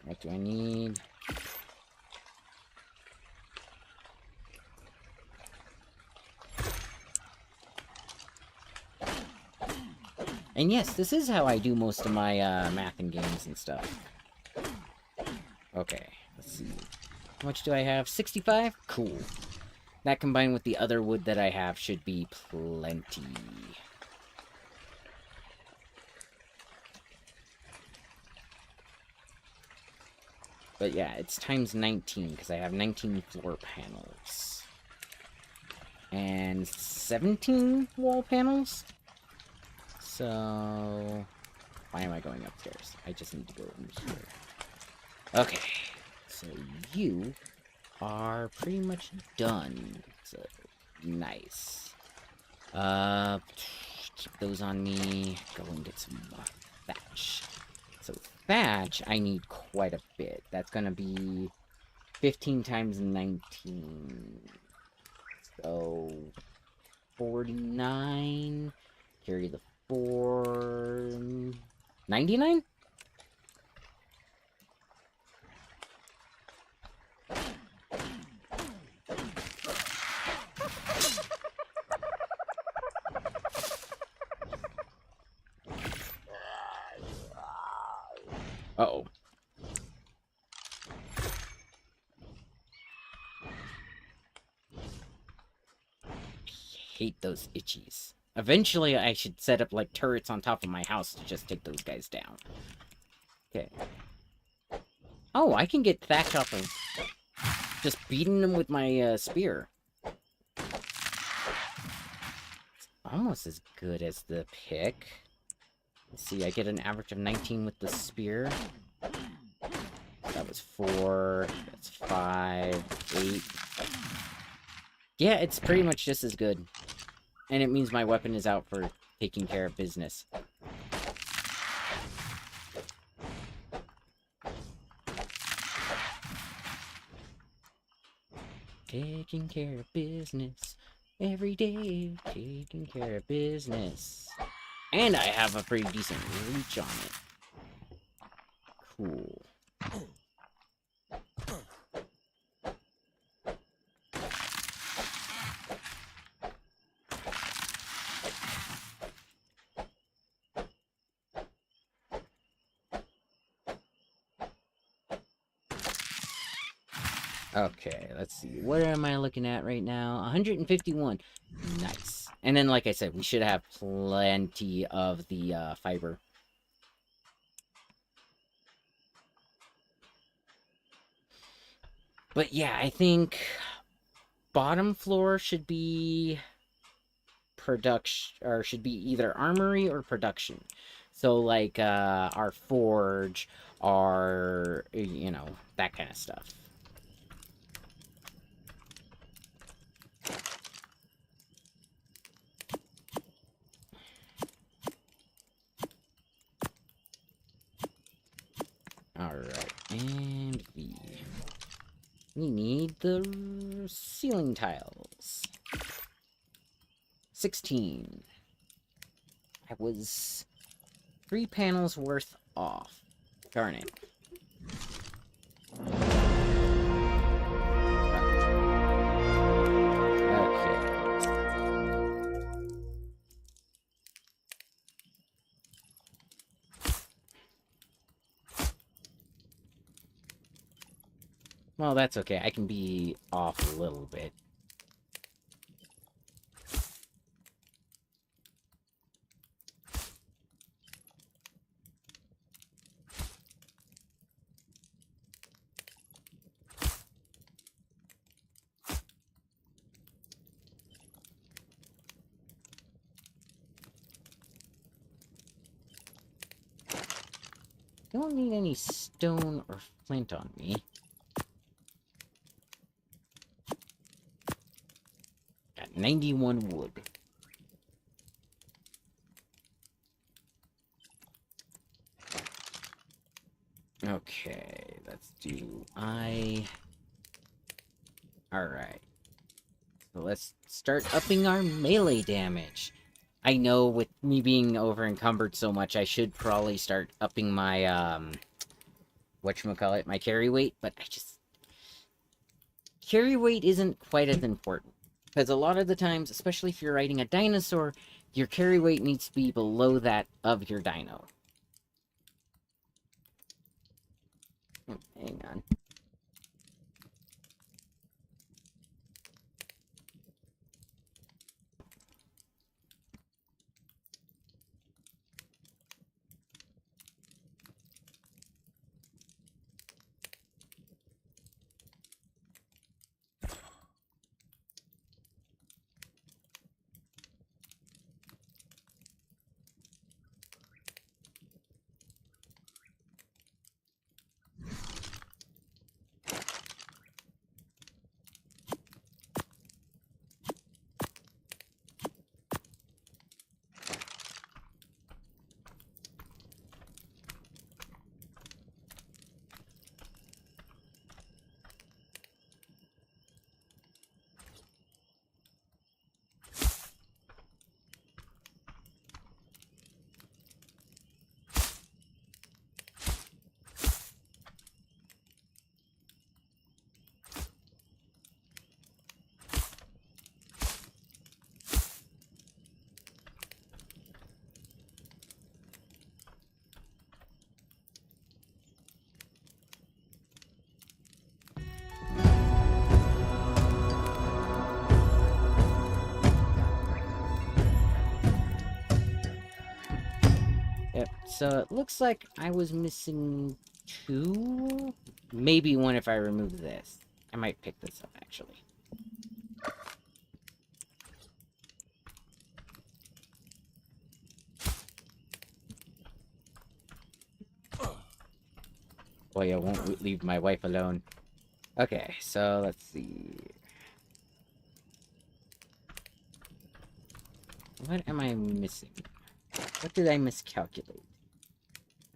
What do I need? And yes, this is how I do most of my, math and games and stuff. Okay, let's see. How much do I have? 65? Cool. That combined with the other wood that I have should be plenty. But yeah, it's times 19, because I have 19 floor panels. And 17 wall panels? So... Why am I going upstairs? I just need to go over here. Okay, so you are pretty much done. So, nice. Keep those on me. Go and get some thatch. So thatch, I need quite a bit. That's gonna be 15 times 19. So 49. Carry the 4. 99? Uh-oh. Hate those itchies. Eventually, I should set up, like, turrets on top of my house to just take those guys down. Okay. Oh, I can get thatch off of just beating them with my, spear. Almost as good as the pick. Let's see, I get an average of 19 with the spear. That was 4. That's 5, 8. Yeah, it's pretty much just as good. And it means my weapon is out for taking care of business. Taking care of business. Every day, taking care of business. And I have a pretty decent reach on it. Cool. Okay, let's see. What am I looking at right now? 151. Nice. And then, like I said, we should have plenty of the fiber. But yeah, I think bottom floor should be production, or should be either armory or production. So like our forge, our, you know, that kind of stuff. Alright, and we need the ceiling tiles. 16. I was 3 panels worth off. Darn it. Okay. Well, that's okay. I can be off a little bit. Don't need any stone or flint on me. Got 91 wood. Okay, let's do Alright. So let's start upping our melee damage. I know with me being over encumbered so much, I should probably start upping my, whatchamacallit, my carry weight, but carry weight isn't quite as important. Because a lot of the times, especially if you're riding a dinosaur, your carry weight needs to be below that of your dino. Hang on. Yep, so it looks like I was missing 2? Maybe 1 if I remove this. I might pick this up, actually. Boy, I won't leave my wife alone. Okay, so let's see. What am I missing? What did I miscalculate?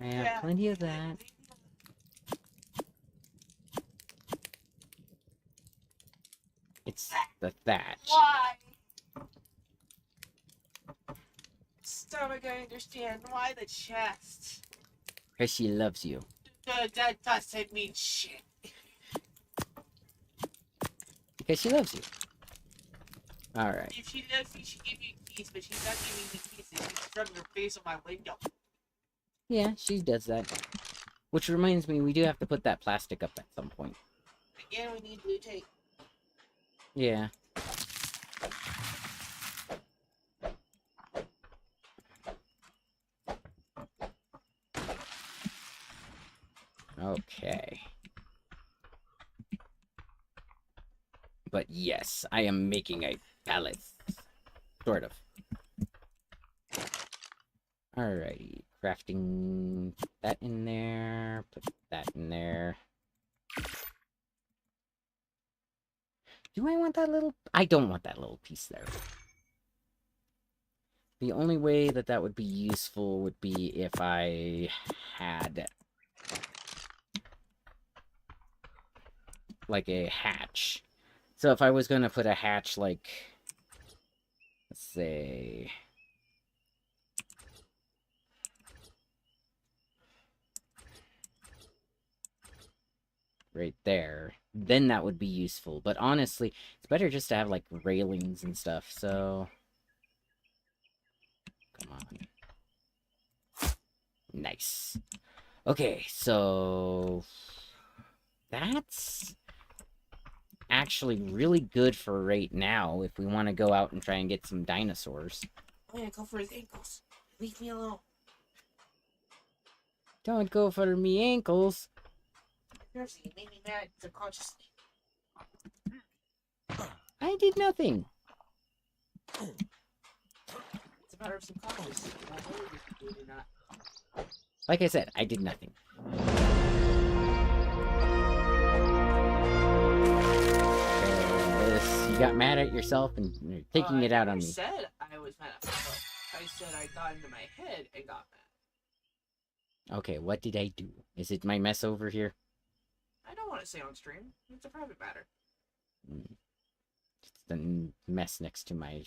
I have plenty of that. It's the thatch. Why? Stomach, I understand. Why the chest? Because she loves you. That doesn't mean shit. Because she loves you. Alright. If she loves me, she give me keys, but she's not giving me pieces. She's rubbing her face on my window. Yeah, she does that. Which reminds me, we do have to put that plastic up at some point. Again, we need blue tape. Yeah. Okay. But yes, I am making a palace. Sort of. Alrighty. Crafting that in there. Put that in there. Do I want that little... I don't want that little piece there. The only way that that would be useful would be if I had... like a hatch. So if I was going to put a hatch, like... let's say... right there, then that would be useful. But honestly, it's better just to have, like, railings and stuff, so... come on. Nice. Okay, so... that's... actually really good for right now, if we want to go out and try and get some dinosaurs. I'm gonna go for his ankles. Leave me alone. Don't go for me ankles. Seriously, you made me mad subconsciously. I did nothing. It's a matter of subconscious. I don't know if you do it or not. Like I said, I did nothing. You got mad at yourself and you're taking it out on me. I said I was mad at myself. I said I got into my head and got mad. Okay, what did I do? Is it my mess over here? I don't want to say on stream. It's a private matter. It's the mess next to my...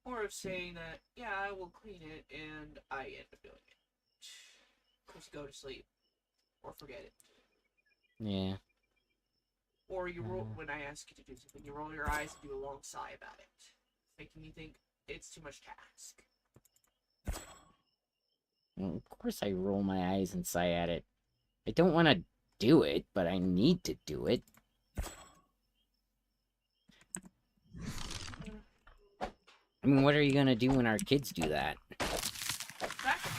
Or of saying that, yeah, I will clean it, and I end up doing it. Just go to sleep. Or forget it. yeah. Or you roll, when I ask you to do something, you roll your eyes and do a long sigh about it. Making me think it's too much to ask. Well, of course I roll my eyes and sigh at it. I don't want to do it, but I need to do it. I mean, what are you gonna do when our kids do that? Exactly.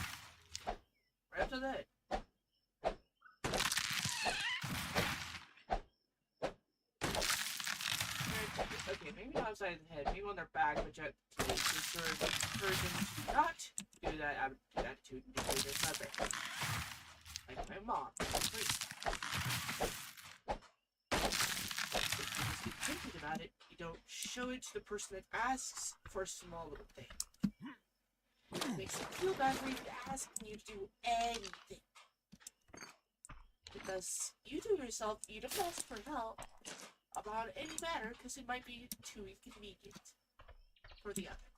Right up to that. Okay, maybe not upside the head, maybe on their back, but yet to encourage them to not do that attitude because their mother. Like my mom. If you just get thinking about it, you don't show it to the person that asks for a small little thing. It makes them feel bad for even asking you to do anything. Because you do yourself, you don't ask for help about any matter because it might be too inconvenient for the other.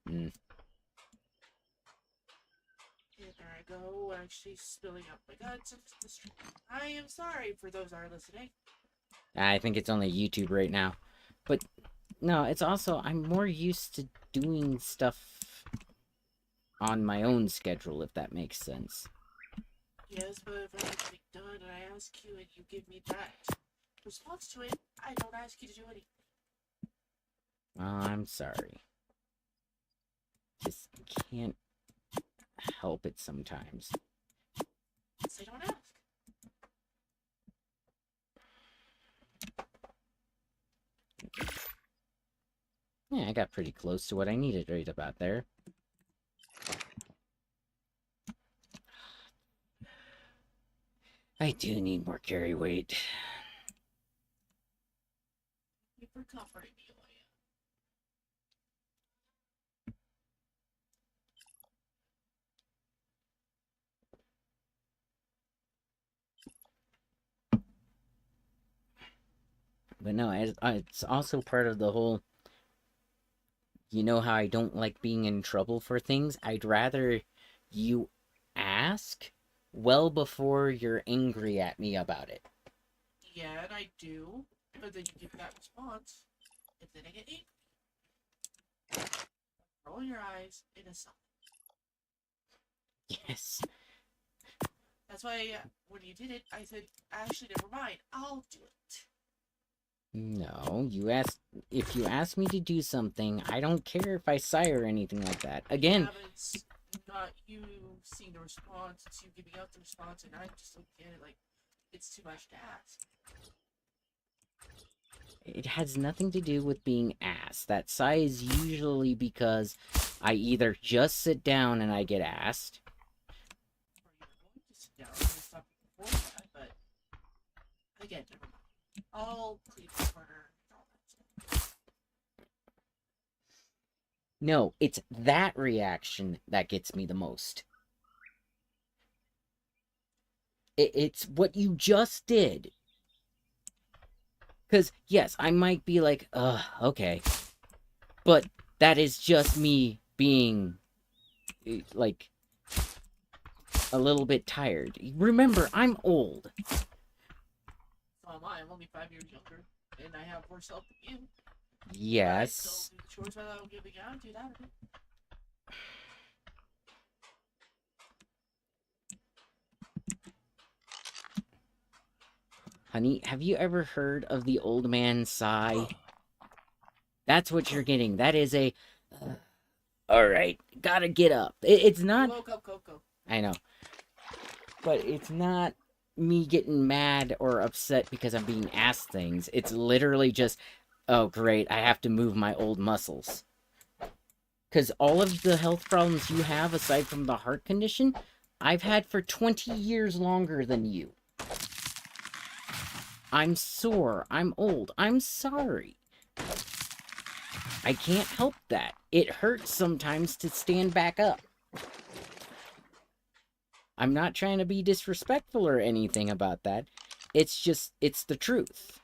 Mm. And there I go, actually spilling out my guts into the stream. I am sorry for those that are listening. I think it's only YouTube right now. But, no, it's also, I'm more used to doing stuff on my own schedule, if that makes sense. Yes, but if anything done and I ask you and you give me that response to it, I don't ask you to do anything. Oh, I'm sorry. Just can't help it sometimes. So don't ask. Yeah, I got pretty close to what I needed right about there. I do need more carry weight. You for comforting me, Leia. But no, it's also part of the whole... you know how I don't like being in trouble for things? I'd rather you ask well before you're angry at me about it. Yeah, and I do, but then you give that response, and then I get angry. Roll your eyes in a sigh. Yes. That's why when you did it, I said, actually, never mind. I'll do it. No, if you ask me to do something, I don't care if I sigh or anything like that. Again, Yeah, but it's not you seeing the response, it's you giving out the response, and I just look at it like it's too much to ask. it has nothing to do with being asked. That sigh is usually because I either just sit down and I get asked, Or you're going to sit down and stop before that, but again, never mind. I'll clean the corner and all that stuff. no, it's that reaction that gets me the most. It's what you just did. Because, yes, I might be like, okay. But that is just me being, like, a little bit tired. Remember, I'm old. So am I. I'm only 5 years younger, and I have more self than you. Yes. I still do the chores without giving attitude out of it. Honey, have you ever heard of the old man sigh? That's what you're getting. That is a... Alright, gotta get up. It's not... You woke up, Coco. I know. But it's not me getting mad or upset because I'm being asked things. It's literally just, oh great, I have to move my old muscles. Because all of the health problems you have, aside from the heart condition, I've had for 20 years longer than you. I'm sore. I'm old. I'm sorry. I can't help that. It hurts sometimes to stand back up. I'm not trying to be disrespectful or anything about that. It's just, it's the truth.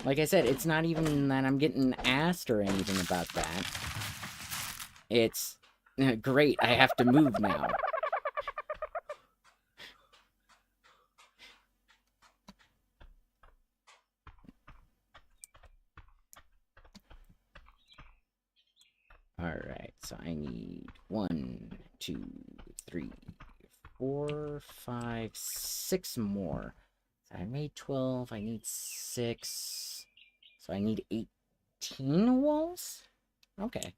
Like I said, it's not even that I'm getting asked or anything about that. It's, great, I have to move now. Alright, so I need 1, 2, 3, 4, 5, 6 more. So I made 12, I need 6. So I need 18 walls? Okay.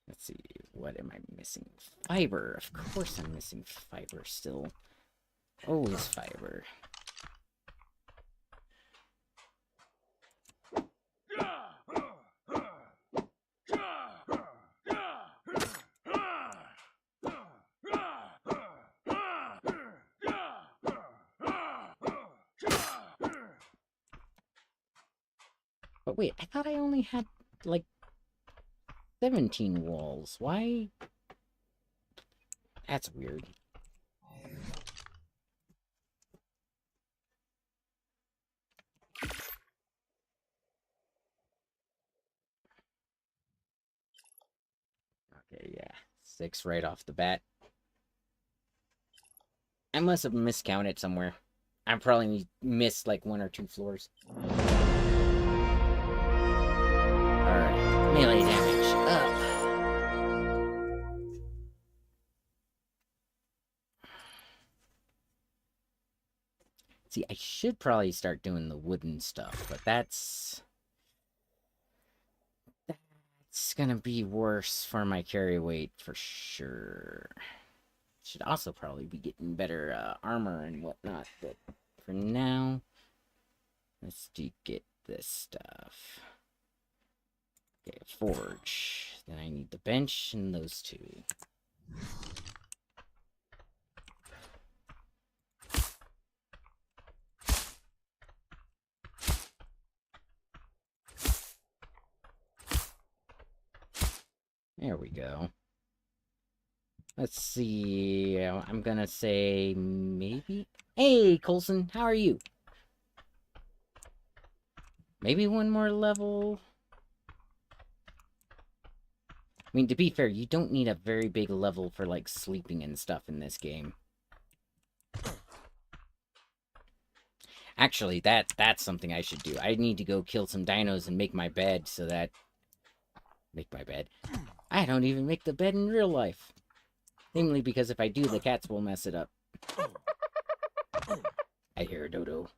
Let's see, what am I missing? Fiber, of course I'm missing fiber still. Always fiber. But wait, I thought I only had, like, 17 walls. Why? That's weird. Okay, yeah. 6 right off the bat. I must have miscounted somewhere. I probably missed, like, 1 or 2 floors. Alright, melee damage up. See, I should probably start doing the wooden stuff, but that's gonna be worse for my carry weight for sure. Should also probably be getting better armor and whatnot, but for now, let's get this stuff. Okay, forge. Then I need the bench and those 2. There we go. Let's see. I'm gonna say maybe. Hey, Coulson, how are you? Maybe 1 more level. I mean, to be fair, you don't need a very big level for, like, sleeping and stuff in this game. Actually, that's something I should do. I need to go kill some dinos and make my bed so that... Make my bed. I don't even make the bed in real life. Namely because if I do, the cats will mess it up. I hear a dodo.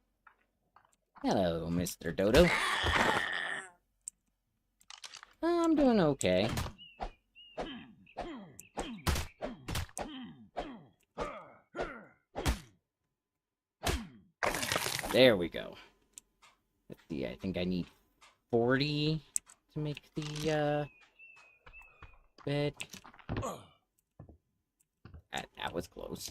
Hello, Mr. Dodo. I'm doing okay. There we go. Let's see, I think I need 40 to make the, bed. That was close.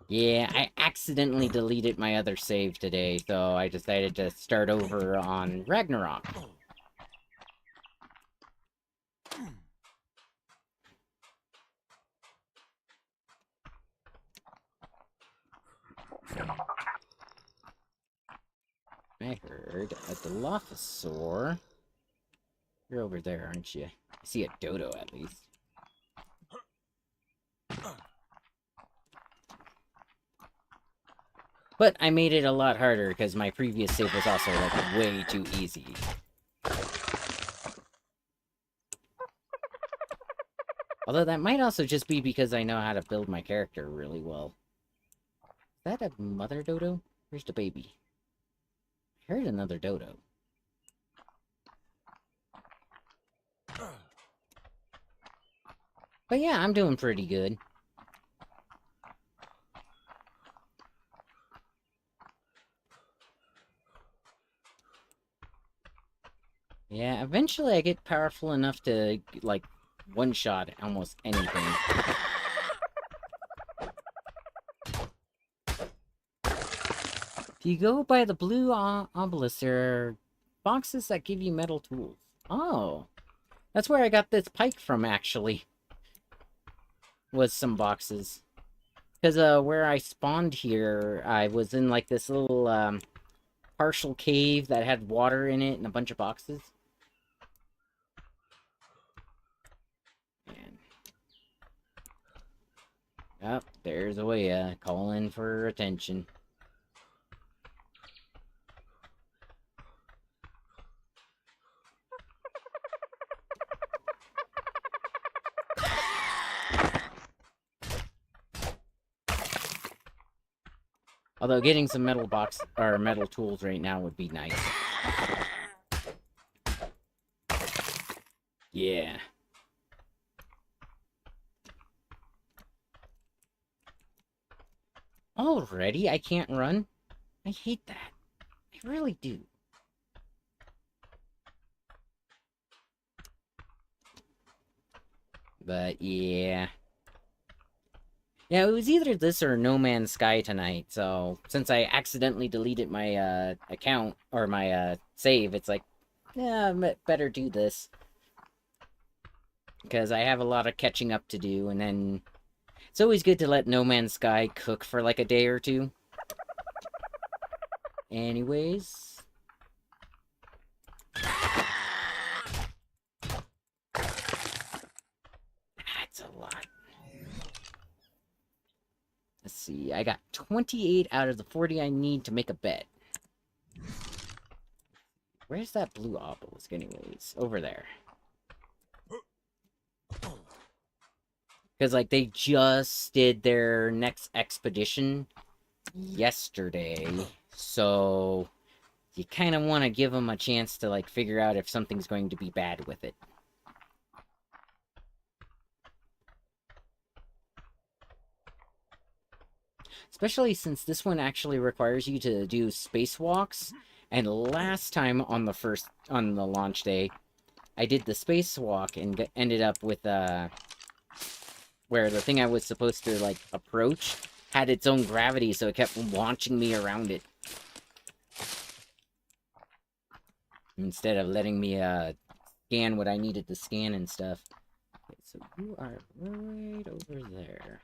Yeah, I accidentally deleted my other save today, so I decided to start over on Ragnarok. I heard a Dilophosaur. You're over there, aren't you? I see a dodo, at least. But I made it a lot harder, because my previous save was also, like, way too easy. Although that might also just be because I know how to build my character really well. Is that a mother dodo? Where's the baby? I heard another dodo. But yeah, I'm doing pretty good. Yeah, eventually I get powerful enough to, like, one-shot almost anything. If you go by the blue obelisk, there are boxes that give you metal tools. Oh, that's where I got this pike from, actually. Was some boxes. Because, where I spawned here, I was in, like, this little, partial cave that had water in it and a bunch of boxes. Man. Oh, there's Oya calling for attention. Although getting some metal metal tools right now would be nice. Yeah. Already? I can't run? I hate that. I really do. But yeah. Yeah, it was either this or No Man's Sky tonight, so since I accidentally deleted my account, or my save, it's like, yeah, better do this. Because I have a lot of catching up to do, and then it's always good to let No Man's Sky cook for like a day or two. Anyways. That's a lot. Let's see, I got 28 out of the 40 I need to make a bed. Where's that blue obelisk anyways? Over there. Because, like, they just did their next expedition yesterday, so you kind of want to give them a chance to, like, figure out if something's going to be bad with it. Especially since this one actually requires you to do spacewalks, and last time on the launch day, I did the spacewalk and ended up with, where the thing I was supposed to, like, approach had its own gravity, so it kept launching me around it. Instead of letting me, scan what I needed to scan and stuff. Okay, so you are right over there.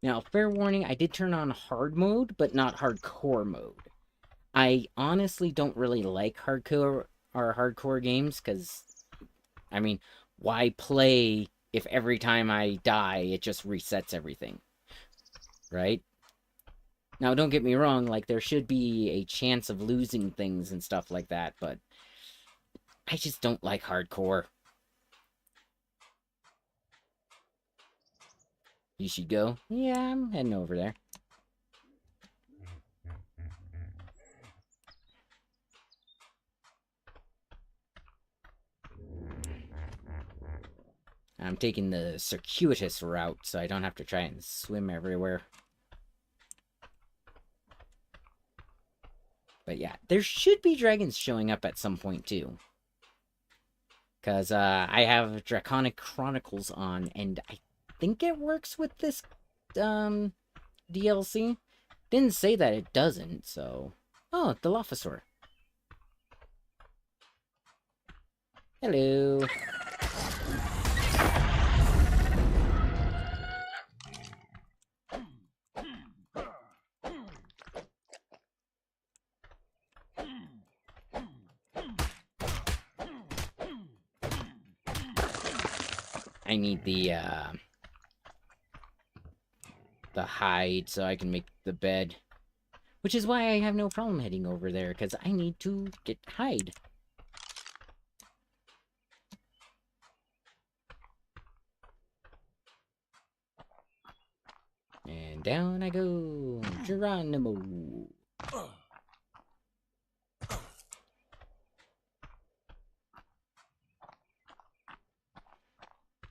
Now, fair warning, I did turn on hard mode, but not hardcore mode. I honestly don't really like hardcore games, because, I mean, why play if every time I die, it just resets everything? Right? Now, don't get me wrong, like, there should be a chance of losing things and stuff like that, but I just don't like hardcore. You should go? Yeah, I'm heading over there. I'm taking the circuitous route, so I don't have to try and swim everywhere. But yeah, there should be dragons showing up at some point, too. Because I have Draconic Chronicles on, and I think it works with this DLC. Didn't say that it doesn't, so... Oh, the Dilophosaur. Hello. I need the hide so I can make the bed. Which is why I have no problem heading over there, because I need to get hide. And down I go. Geronimo.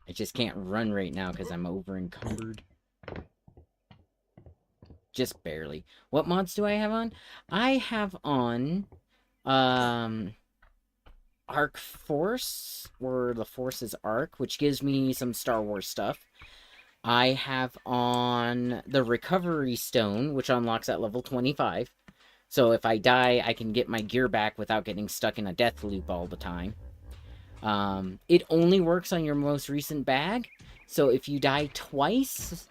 I just can't run right now because I'm over encumbered. Just barely. What mods do I have on? I have on Arc Force, or the Force's Arc, which gives me some Star Wars stuff. I have on the Recovery Stone, which unlocks at level 25. So if I die, I can get my gear back without getting stuck in a death loop all the time. It only works on your most recent bag, so if you die twice,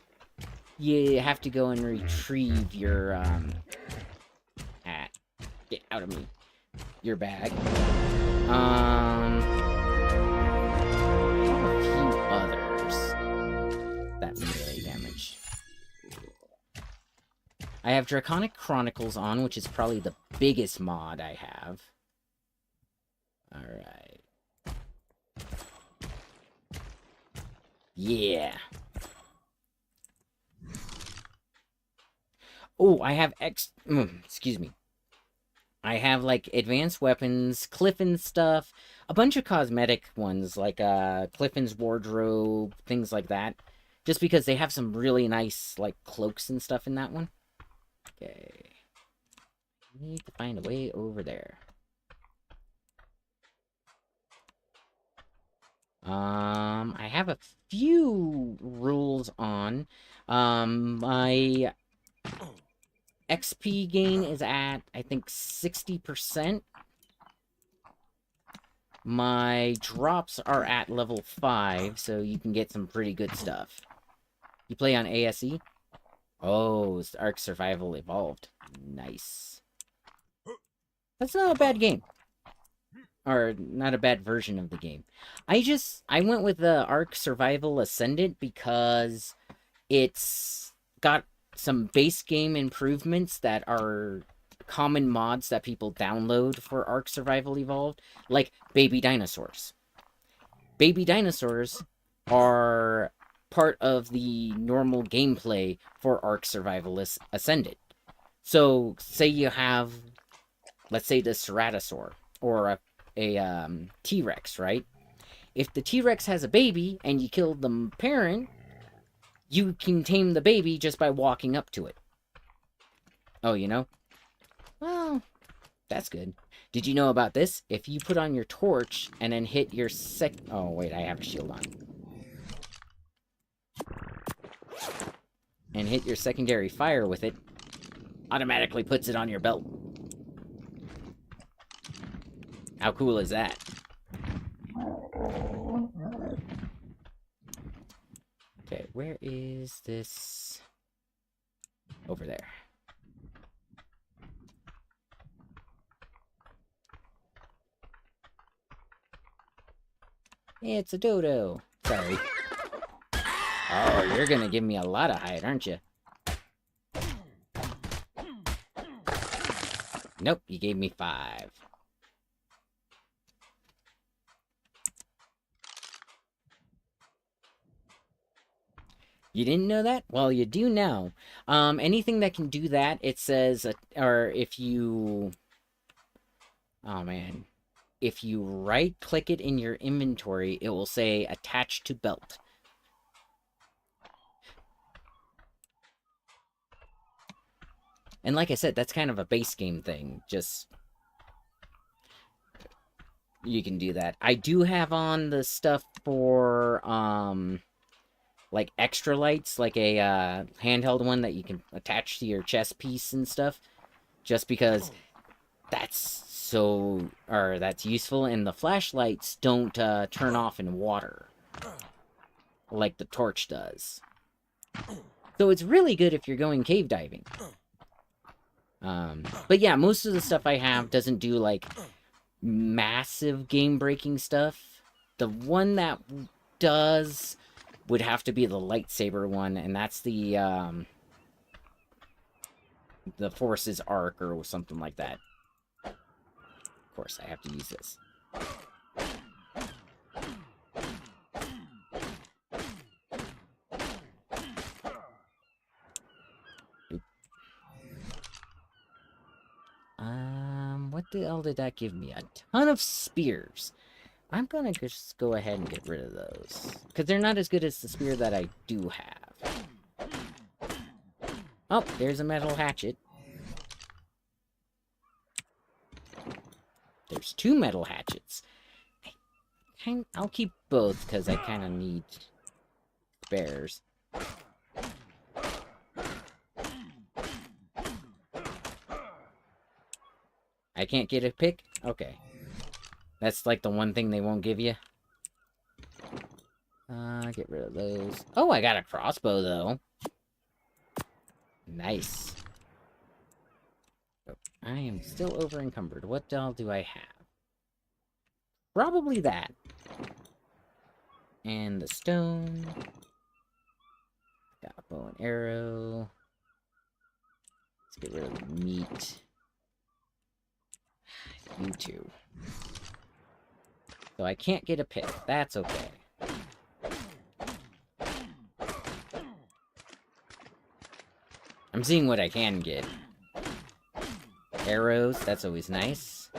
you have to go and retrieve your, get out of me, your bag. I have a few others that melee damage. I have Draconic Chronicles on, which is probably the biggest mod I have. Alright. Yeah. Oh, I have excuse me. I have, like, advanced weapons, Clifton's stuff, a bunch of cosmetic ones, like, Clifton's wardrobe, things like that. Just because they have some really nice, like, cloaks and stuff in that one. Okay. Need to find a way over there. I have a few rules on. My XP gain is at, I think, 60%. My drops are at level 5, so you can get some pretty good stuff. You play on ASE? Oh, it's Ark Survival Evolved. Nice. That's not a bad game. Or, not a bad version of the game. I went with the Ark Survival Ascended because it's got some base game improvements that are common mods that people download for Ark Survival Evolved, like baby dinosaurs. Baby dinosaurs are part of the normal gameplay for Ark Survival Ascended. So, say you have, let's say, the Ceratosaur, or a T-Rex, right? If the T-Rex has a baby, and you kill the parent, you can tame the baby just by walking up to it. Oh, you know? Well, that's good. Did you know about this? If you put on your torch, and then hit your oh, wait, I have a shield on. And hit your secondary fire with it, automatically puts it on your belt. How cool is that? Okay, where is this? over there. It's a dodo. Sorry. Oh, you're gonna give me a lot of hide, aren't you? Nope, you gave me 5. You didn't know that? Well, you do now. Anything that can do that, it says, or if you... Oh, man. If you right-click it in your inventory, it will say attach to belt. And like I said, that's kind of a base game thing. Just... You can do that. I do have on the stuff for, like extra lights, like a handheld one that you can attach to your chest piece and stuff, just because that's useful, and the flashlights don't turn off in water like the torch does. So it's really good if you're going cave diving. But yeah, most of the stuff I have doesn't do like massive game-breaking stuff. The one that does would have to be the lightsaber one, and that's the Force's Arc or something like that. Of course, I have to use this. What the hell did that give me? A ton of spears. I'm gonna just go ahead and get rid of those, because they're not as good as the spear that I do have. Oh, there's a metal hatchet. There's 2 metal hatchets. I'll keep both, because I kind of need spares. I can't get a pick? Okay. That's like the one thing they won't give you. Get rid of those. Oh, I got a crossbow, though. Nice. Oh, I am still over encumbered. What all do I have? Probably that. And the stone. Got a bow and arrow. Let's get rid of the meat. You too. So I can't get a pick. That's okay. I'm seeing what I can get. Arrows, that's always nice.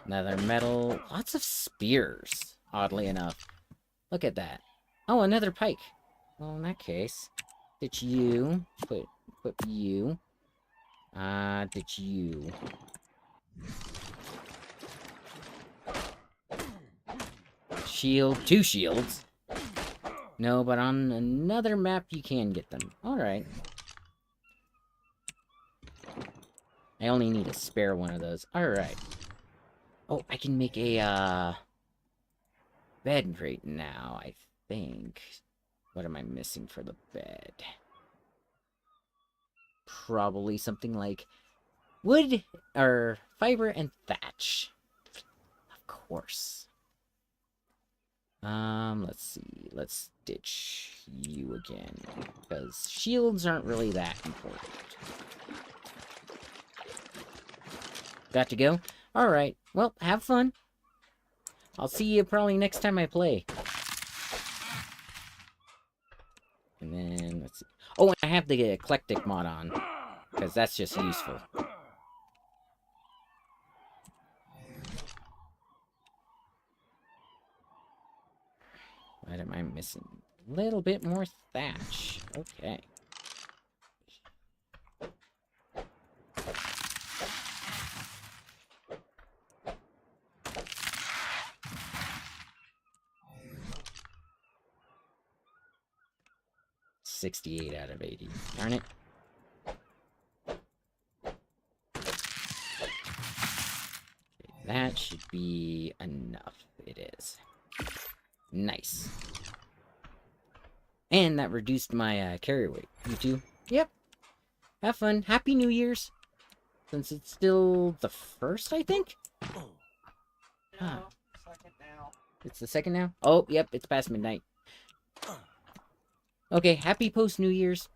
Another metal. Lots of spears, oddly enough. Look at that. Oh, another pike. Well, in that case, ditch you. Put you. Ditch you. Shield. 2 shields. No, but on another map you can get them. Alright. I only need a spare one of those. Alright. Oh, I can make a, bed crate now, I think. What am I missing for the bed? Probably something like wood, or fiber and thatch. Of course. Let's see. Let's ditch you again, because shields aren't really that important. Got to go? Alright. Well, have fun. I'll see you probably next time I play. And then, let's see. Oh, and I have the eclectic mod on, because that's just useful. What am I missing? A little bit more thatch. Okay. $68 out of 80. Darn it. Okay, that should be enough. It is. Nice. And that reduced my carry weight. You too? Yep. Have fun. Happy New Year's. Since it's still the 1st, I think? No, Huh. second now. It's the 2nd now? Oh, yep, it's past midnight. Okay, happy post-New Year's.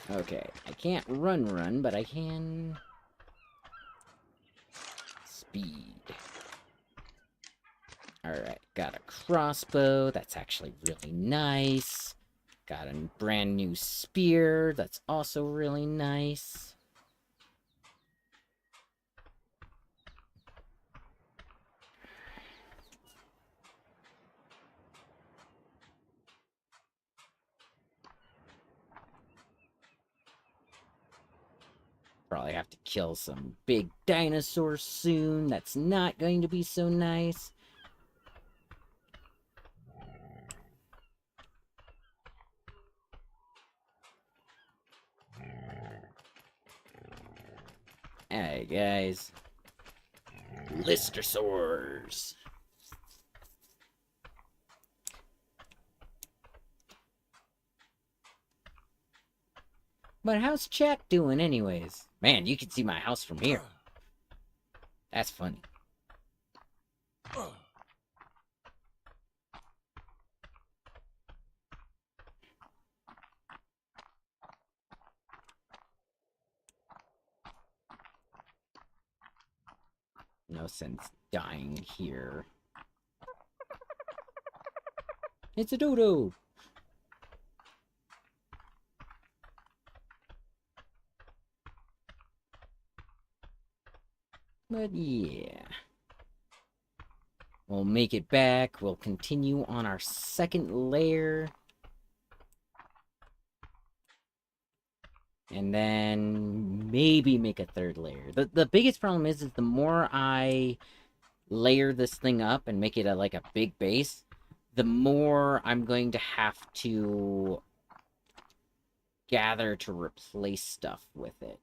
Okay, I can't run, but I can... Speed. Alright, got a crossbow. That's actually really nice. Got a brand new spear. That's also really nice. Probably have to kill some big dinosaurs soon. That's not going to be so nice. Hey, guys. Listersaurs. But how's chat doing anyways? Man, you can see my house from here. That's funny. No sense dying here. It's a dodo! But yeah. We'll make it back. We'll continue on our 2nd layer. And then maybe make a 3rd layer. The biggest problem is the more I layer this thing up and make it like a big base, the more I'm going to have to gather to replace stuff with it.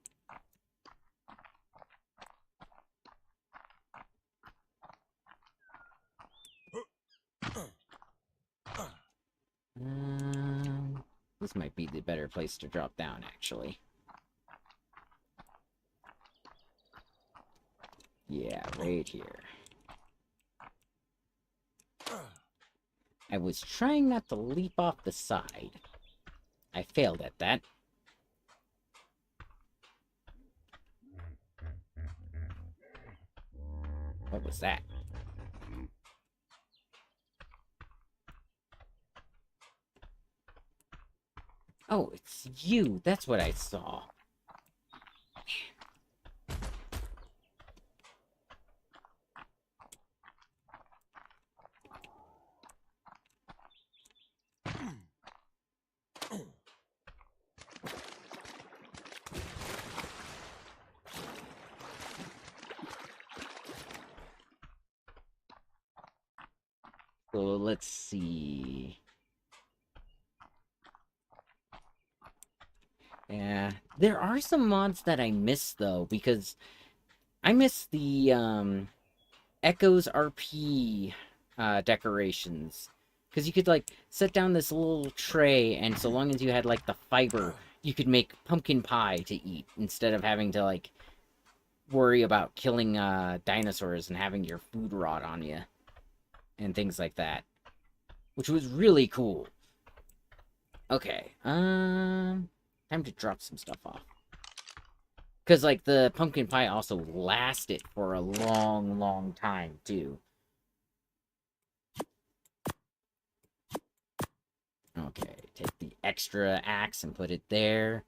This might be the better place to drop down, actually. Yeah, right here. I was trying not to leap off the side. I failed at that. What was that? Oh, it's you. That's what I saw. So let's see. Yeah, there are some mods that I miss though, because I miss the Echoes RP decorations. Because you could like set down this little tray, and so long as you had like the fiber, you could make pumpkin pie to eat instead of having to like worry about killing dinosaurs and having your food rot on you and things like that, which was really cool. Okay, time to drop some stuff off. Because, like, the pumpkin pie also lasted for a long, long time, too. Okay, take the extra axe and put it there.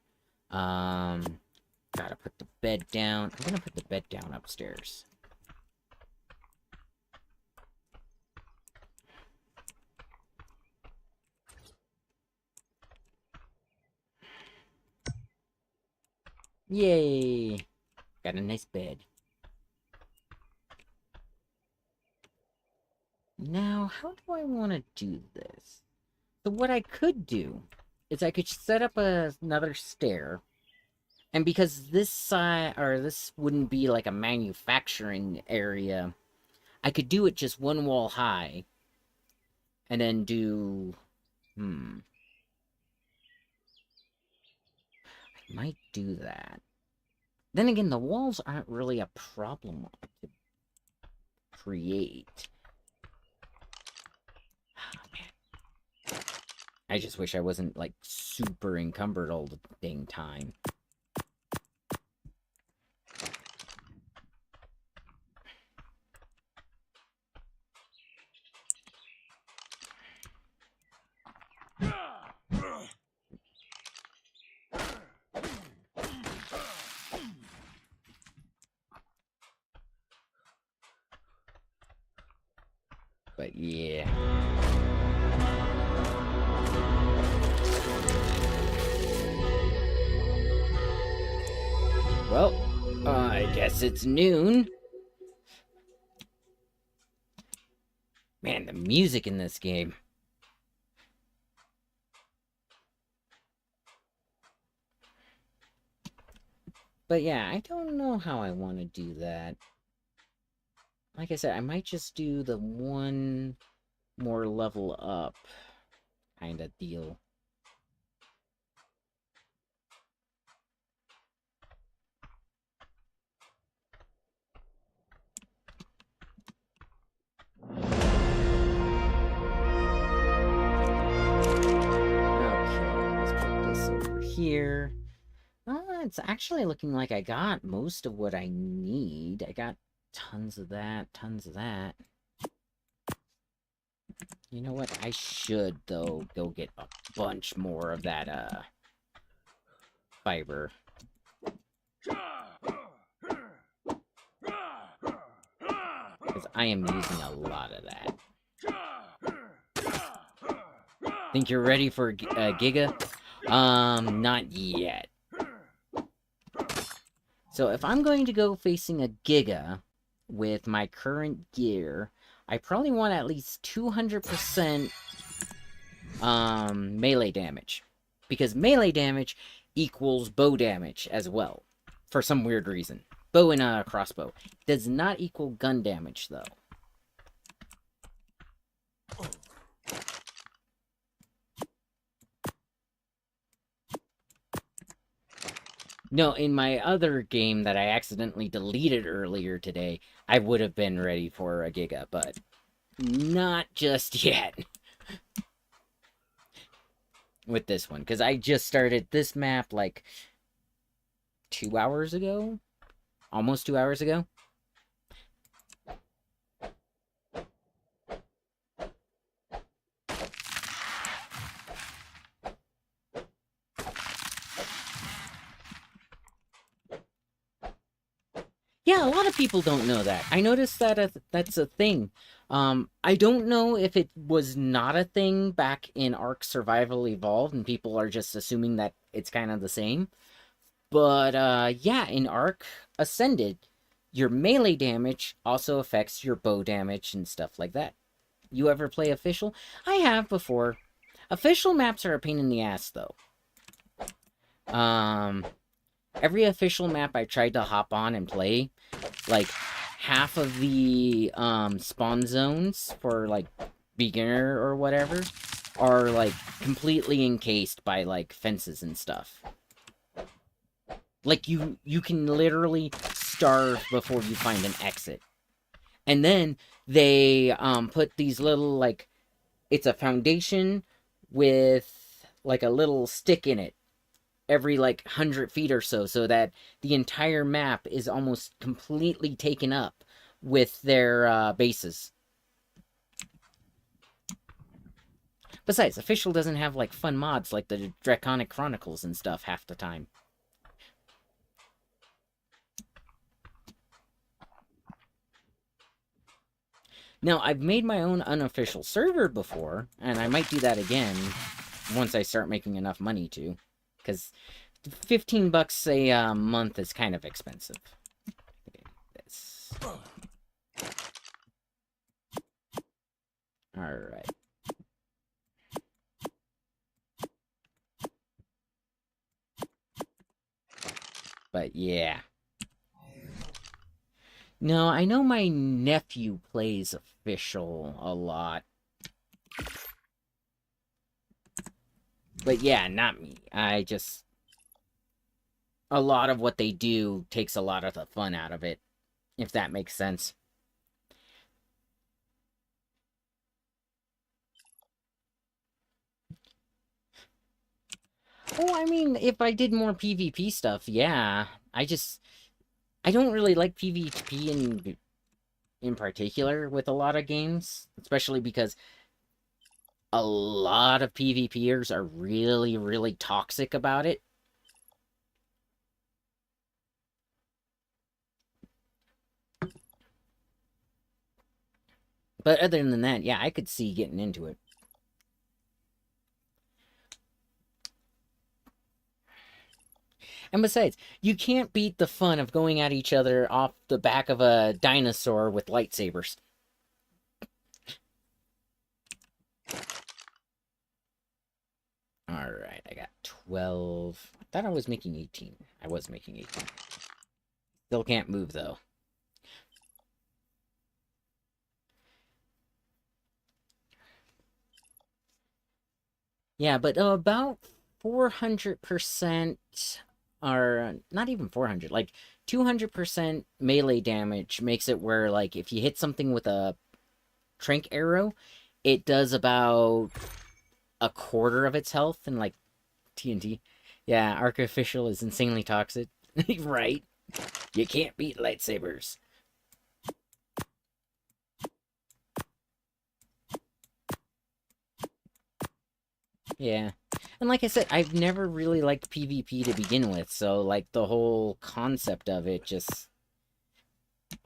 Gotta put the bed down. I'm gonna put the bed down upstairs. Yay! Got a nice bed. Now, how do I want to do this? So what I could do is I could set up another stair, and because this side, or this wouldn't be like a manufacturing area, I could do it just one wall high, And then do... I might do that. Then again, the walls aren't really a problem to create. Oh, man. I just wish I wasn't, like, super encumbered all the dang time. But yeah. Well, I guess it's noon. Man, the music in this game. But yeah, I don't know how I want to do that. Like I said, I might just do the one more level up kind of deal. Okay, let's put this over here. It's actually looking like I got most of what I need. I got tons of that, tons of that. You know what? I should, though, go get a bunch more of that, fiber. Because I am using a lot of that. Think you're ready for Giga? Not yet. So if I'm going to go facing a Giga with my current gear, I probably want at least 200% melee damage. Because melee damage equals bow damage as well. For some weird reason. Bow and a crossbow. Does not equal gun damage, though. No, in my other game that I accidentally deleted earlier today, I would have been ready for a Giga, but not just yet. With this one, because I just started this map, like, 2 hours ago? Almost 2 hours ago? Yeah, a lot of people don't know that. I noticed that that's a thing. I don't know if it was not a thing back in Ark Survival Evolved, and people are just assuming that it's kind of the same. But, yeah, in Ark Ascended, your melee damage also affects your bow damage and stuff like that. You ever play Official? I have before. Official maps are a pain in the ass, though. Every official map I tried to hop on and play, like, half of the, spawn zones for, like, beginner or whatever are, like, completely encased by, like, fences and stuff. Like, you can literally starve before you find an exit. And then they, put these little, like, it's a foundation with, like, a little stick in it every, like, 100 feet or so, so that the entire map is almost completely taken up with their, bases. Besides, Official doesn't have, like, fun mods like the Draconic Chronicles and stuff half the time. Now, I've made my own unofficial server before, and I might do that again once I start making enough money to. Because $15 a month is kind of expensive. This. Alright. But yeah. No, I know my nephew plays Official a lot. But yeah, not me. I just... A lot of what they do takes a lot of the fun out of it, if that makes sense. Oh, I mean, if I did more PvP stuff, yeah. I don't really like PvP in particular with a lot of games, especially because a lot of PvPers are really, really toxic about it. But other than that, yeah, I could see getting into it. And besides, you can't beat the fun of going at each other off the back of a dinosaur with lightsabers. Alright, I got 12. I thought I was making 18. I was making 18. Still can't move, though. Yeah, but about 400%, or not even 400, like 200% melee damage makes it where, like, if you hit something with a trank arrow, it does about a quarter of its health in, like, TNT. Yeah, Artificial is insanely toxic. Right? You can't beat lightsabers. Yeah. And like I said, I've never really liked PvP to begin with, so, like, the whole concept of it just...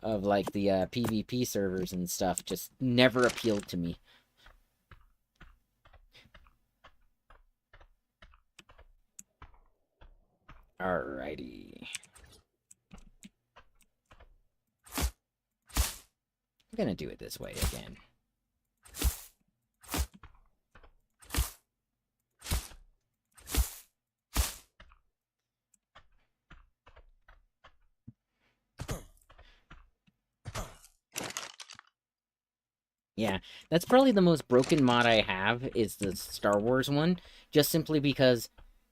of, like, the PvP servers and stuff just never appealed to me. Alrighty. I'm gonna do it this way again. Yeah, that's probably the most broken mod I have, is the Star Wars one, just simply because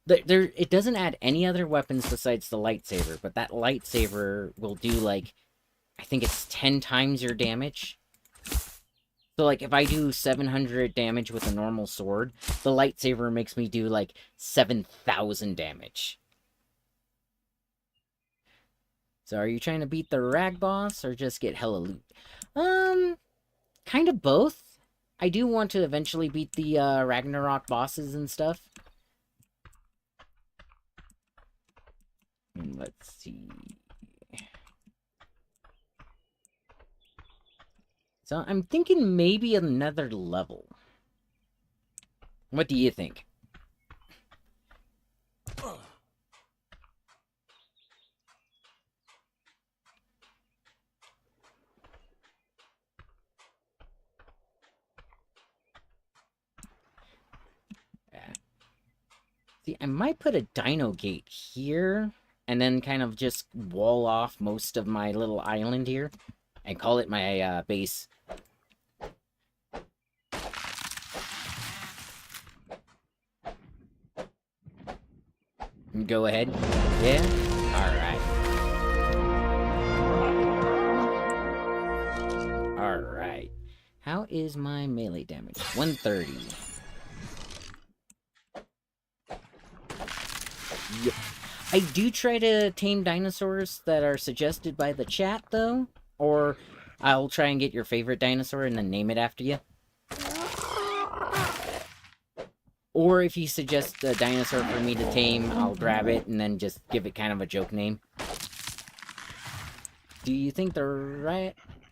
it doesn't add any other weapons besides the lightsaber, but that lightsaber will do, like, I think it's 10 times your damage. So, like, if I do 700 damage with a normal sword, the lightsaber makes me do, like, 7,000 damage. So, are you trying to beat the rag boss, or just get hella loot? Kind of both. I do want to eventually beat the Ragnarok bosses and stuff. Let's see. So I'm thinking maybe another level. What do you think? Yeah. See, I might put a dino gate here, and then kind of just wall off most of my little island here, and call it my base. Go ahead. Yeah? Alright. Alright. How is my melee damage? 130. Yep. I do try to tame dinosaurs that are suggested by the chat, though. Or I'll try and get your favorite dinosaur and then name it after you. Or if you suggest a dinosaur for me to tame, I'll grab it and then just give it kind of a joke name. Do you think the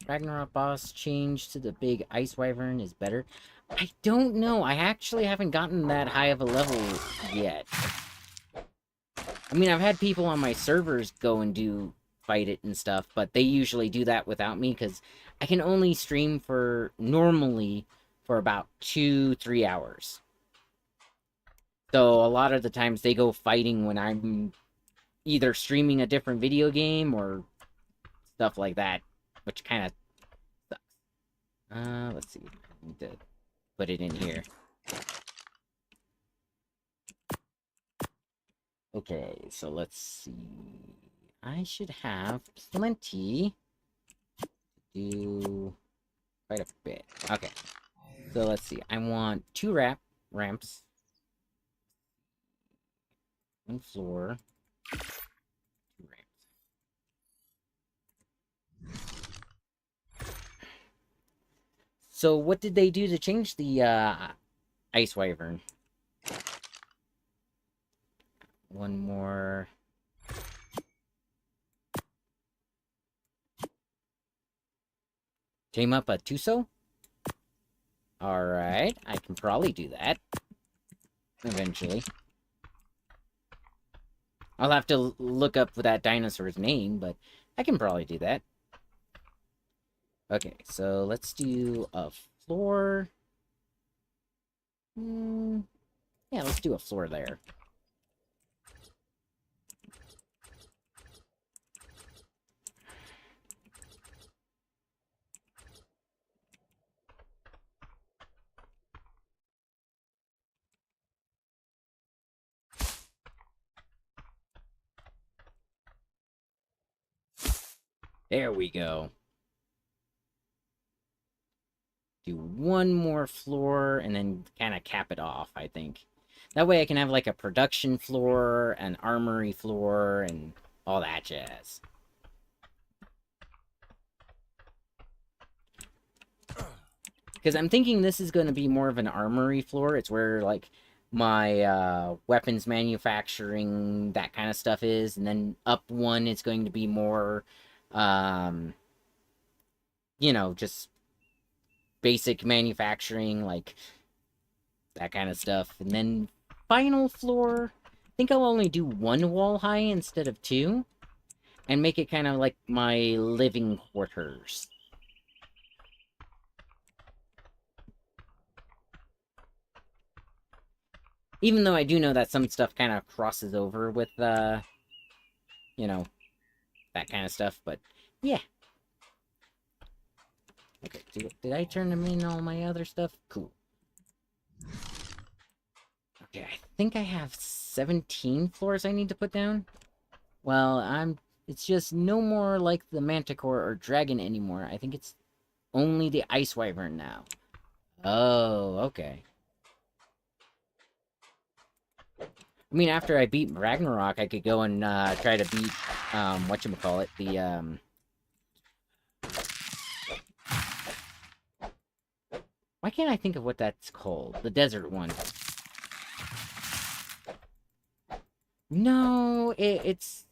Ragnarok boss change to the big ice wyvern is better? I don't know. I actually haven't gotten that high of a level yet. I mean, I've had people on my servers go and fight it and stuff, but they usually do that without me, because I can only stream normally for about 2-3 hours. So a lot of the times they go fighting when I'm either streaming a different video game or stuff like that, which kind of sucks. Let's see. I need to put it in here. Okay, so let's see. I should have plenty to do quite a bit. Okay, so let's see. I want 2 ramps, 1 floor, 2 ramps. So what did they do to change the ice wyvern? 1 more. Tame up a Tuso? Alright, I can probably do that. Eventually. I'll have to look up that dinosaur's name, but I can probably do that. Okay, so let's do a floor. Yeah, let's do a floor there. There we go. Do 1 more floor and then kind of cap it off, I think. That way I can have like a production floor, an armory floor, and all that jazz. Because I'm thinking this is going to be more of an armory floor. It's where, like, my weapons manufacturing, that kind of stuff is. And then up 1 is going to be more, you know, just basic manufacturing, like, that kind of stuff. And then final floor, I think I'll only do 1 wall high instead of 2. And make it kind of like my living quarters. Even though I do know that some stuff kind of crosses over with, you know, that kind of stuff, but, yeah. Okay, did I turn them in all my other stuff? Cool. Okay, I think I have 17 floors I need to put down. Well, it's just no more like the Manticore or Dragon anymore. I think it's only the Ice Wyvern now. Oh, okay. I mean, after I beat Ragnarok, I could go and try to beat, whatchamacallit, the, Why can't I think of what that's called? The desert one. No, it's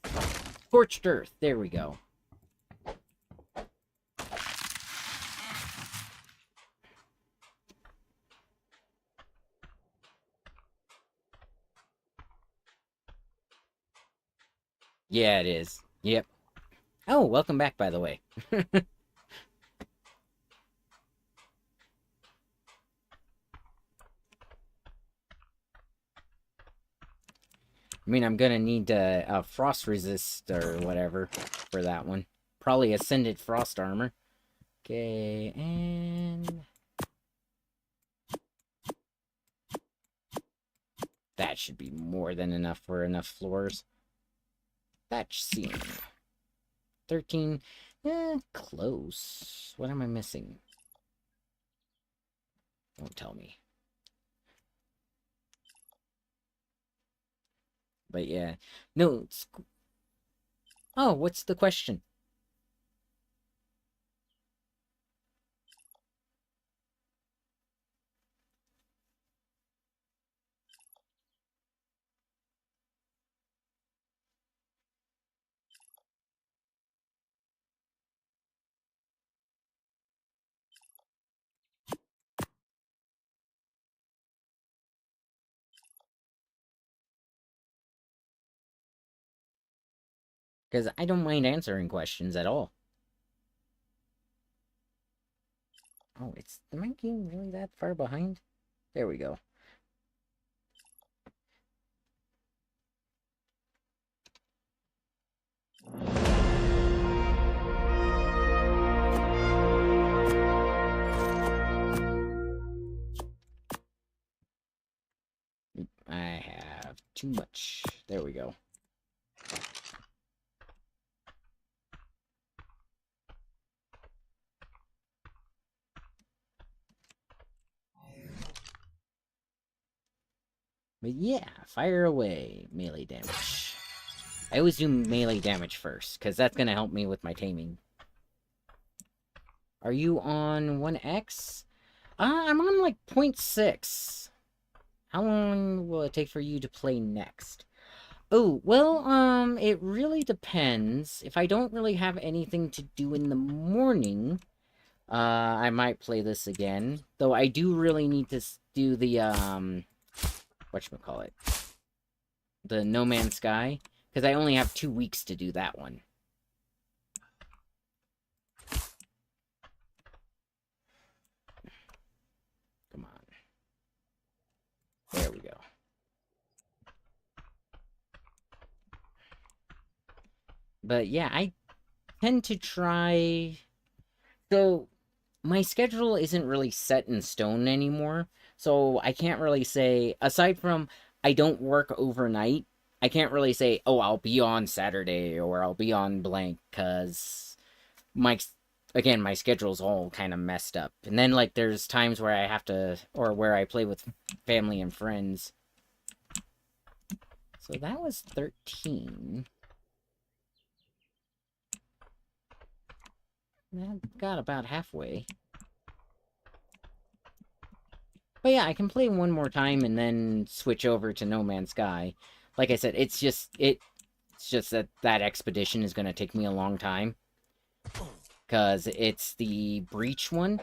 Scorched Earth. There we go. Yeah, it is. Yep. Oh, welcome back, by the way. I mean, I'm gonna need a frost resist or whatever for that one. Probably Ascended Frost Armor. Okay, and... that should be more than enough for enough floors. Thatch ceiling. 13. Close. What am I missing? Don't tell me. But yeah. No, it's... oh, what's the question? Because I don't mind answering questions at all. Oh, am I getting really that far behind? There we go. too much. There we go. But yeah, fire away. Melee damage. I always do melee damage first, because that's going to help me with my taming. Are you on 1x? I'm on like 0.6. How long will it take for you to play next? Oh, well, it really depends. If I don't really have anything to do in the morning, I might play this again. Though I do really need to do the, whatchamacallit? The No Man's Sky. Because I only have 2 weeks to do that one. Come on. There we go. But yeah, I tend to try... So, my schedule isn't really set in stone anymore. So, I can't really say... Aside from I don't work overnight, I can't really say, oh, I'll be on Saturday or I'll be on blank, because again, my schedule's all kind of messed up. And then, like, there's times where I have to, or where I play with family and friends. So that was 13. That got about halfway. But yeah, I can play one more time and then switch over to No Man's Sky. Like I said, it's just that expedition is going to take me a long time. Because it's the Breach one.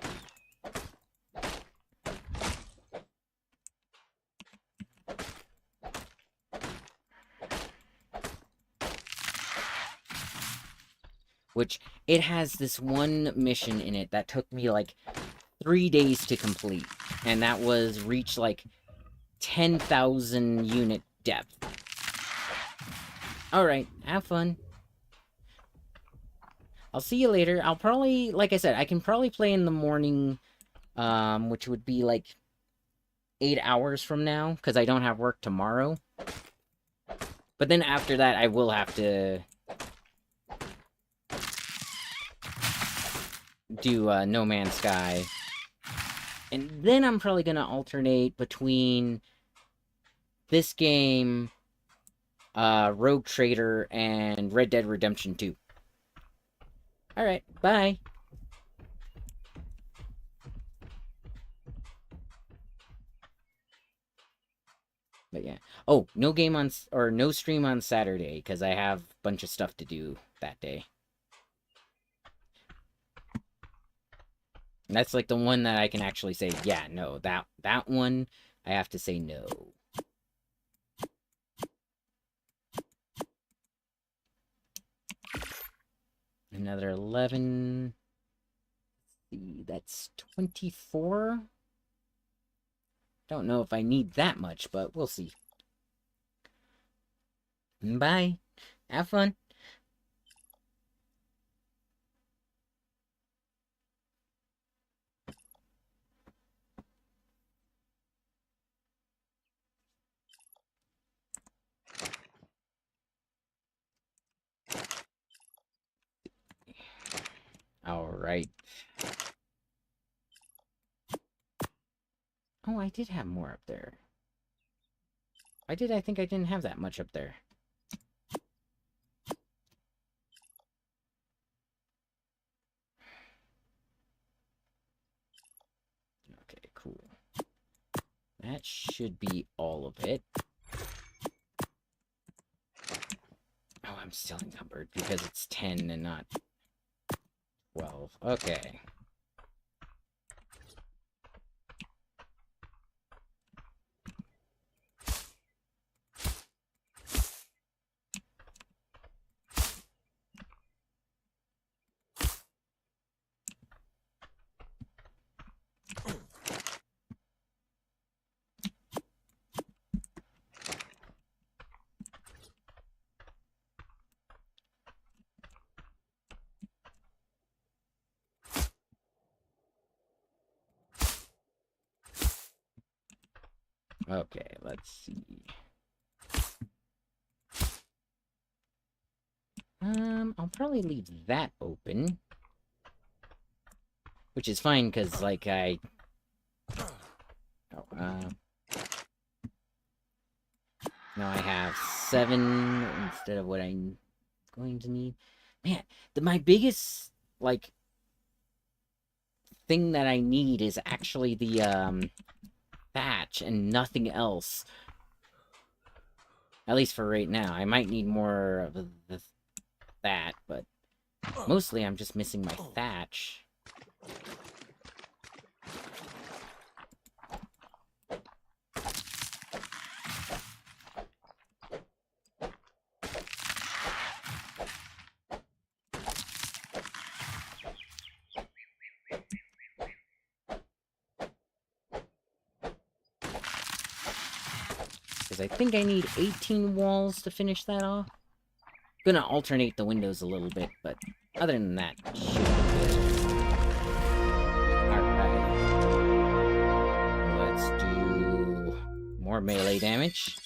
Which, it has this one mission in it that took me, like, 3 days to complete. And that was reach, like, 10,000 unit depth. Alright, have fun. I'll see you later. I'll probably, like I said, I can probably play in the morning, which would be, like, 8 hours from now, because I don't have work tomorrow. But then after that, I will have to do No Man's Sky. And then I'm probably going to alternate between this game, Rogue Trader, and Red Dead Redemption 2. Alright, bye! But yeah. Oh, no game on, or no stream on Saturday, because I have a bunch of stuff to do that day. And that's like the one that I can actually say, yeah, no, that one, I have to say no. Another 11. Let's see, that's 24. Don't know if I need that much, but we'll see. Bye. Have fun. Alright. Oh, I did have more up there. I think I didn't have that much up there. Okay, cool. That should be all of it. Oh, I'm still encumbered because it's 10 and not 12. Okay. Okay, let's see. I'll probably leave that open. Which is fine, because, like, I... Oh, now I have 7 instead of what I'm going to need. Man, my biggest, like, thing that I need is actually the, thatch and nothing else. At least for right now. I might need more of that, but mostly I'm just missing my thatch. Because I think I need 18 walls to finish that off. I'm gonna alternate the windows a little bit, but other than that, should be good. Alright. Let's do more melee damage.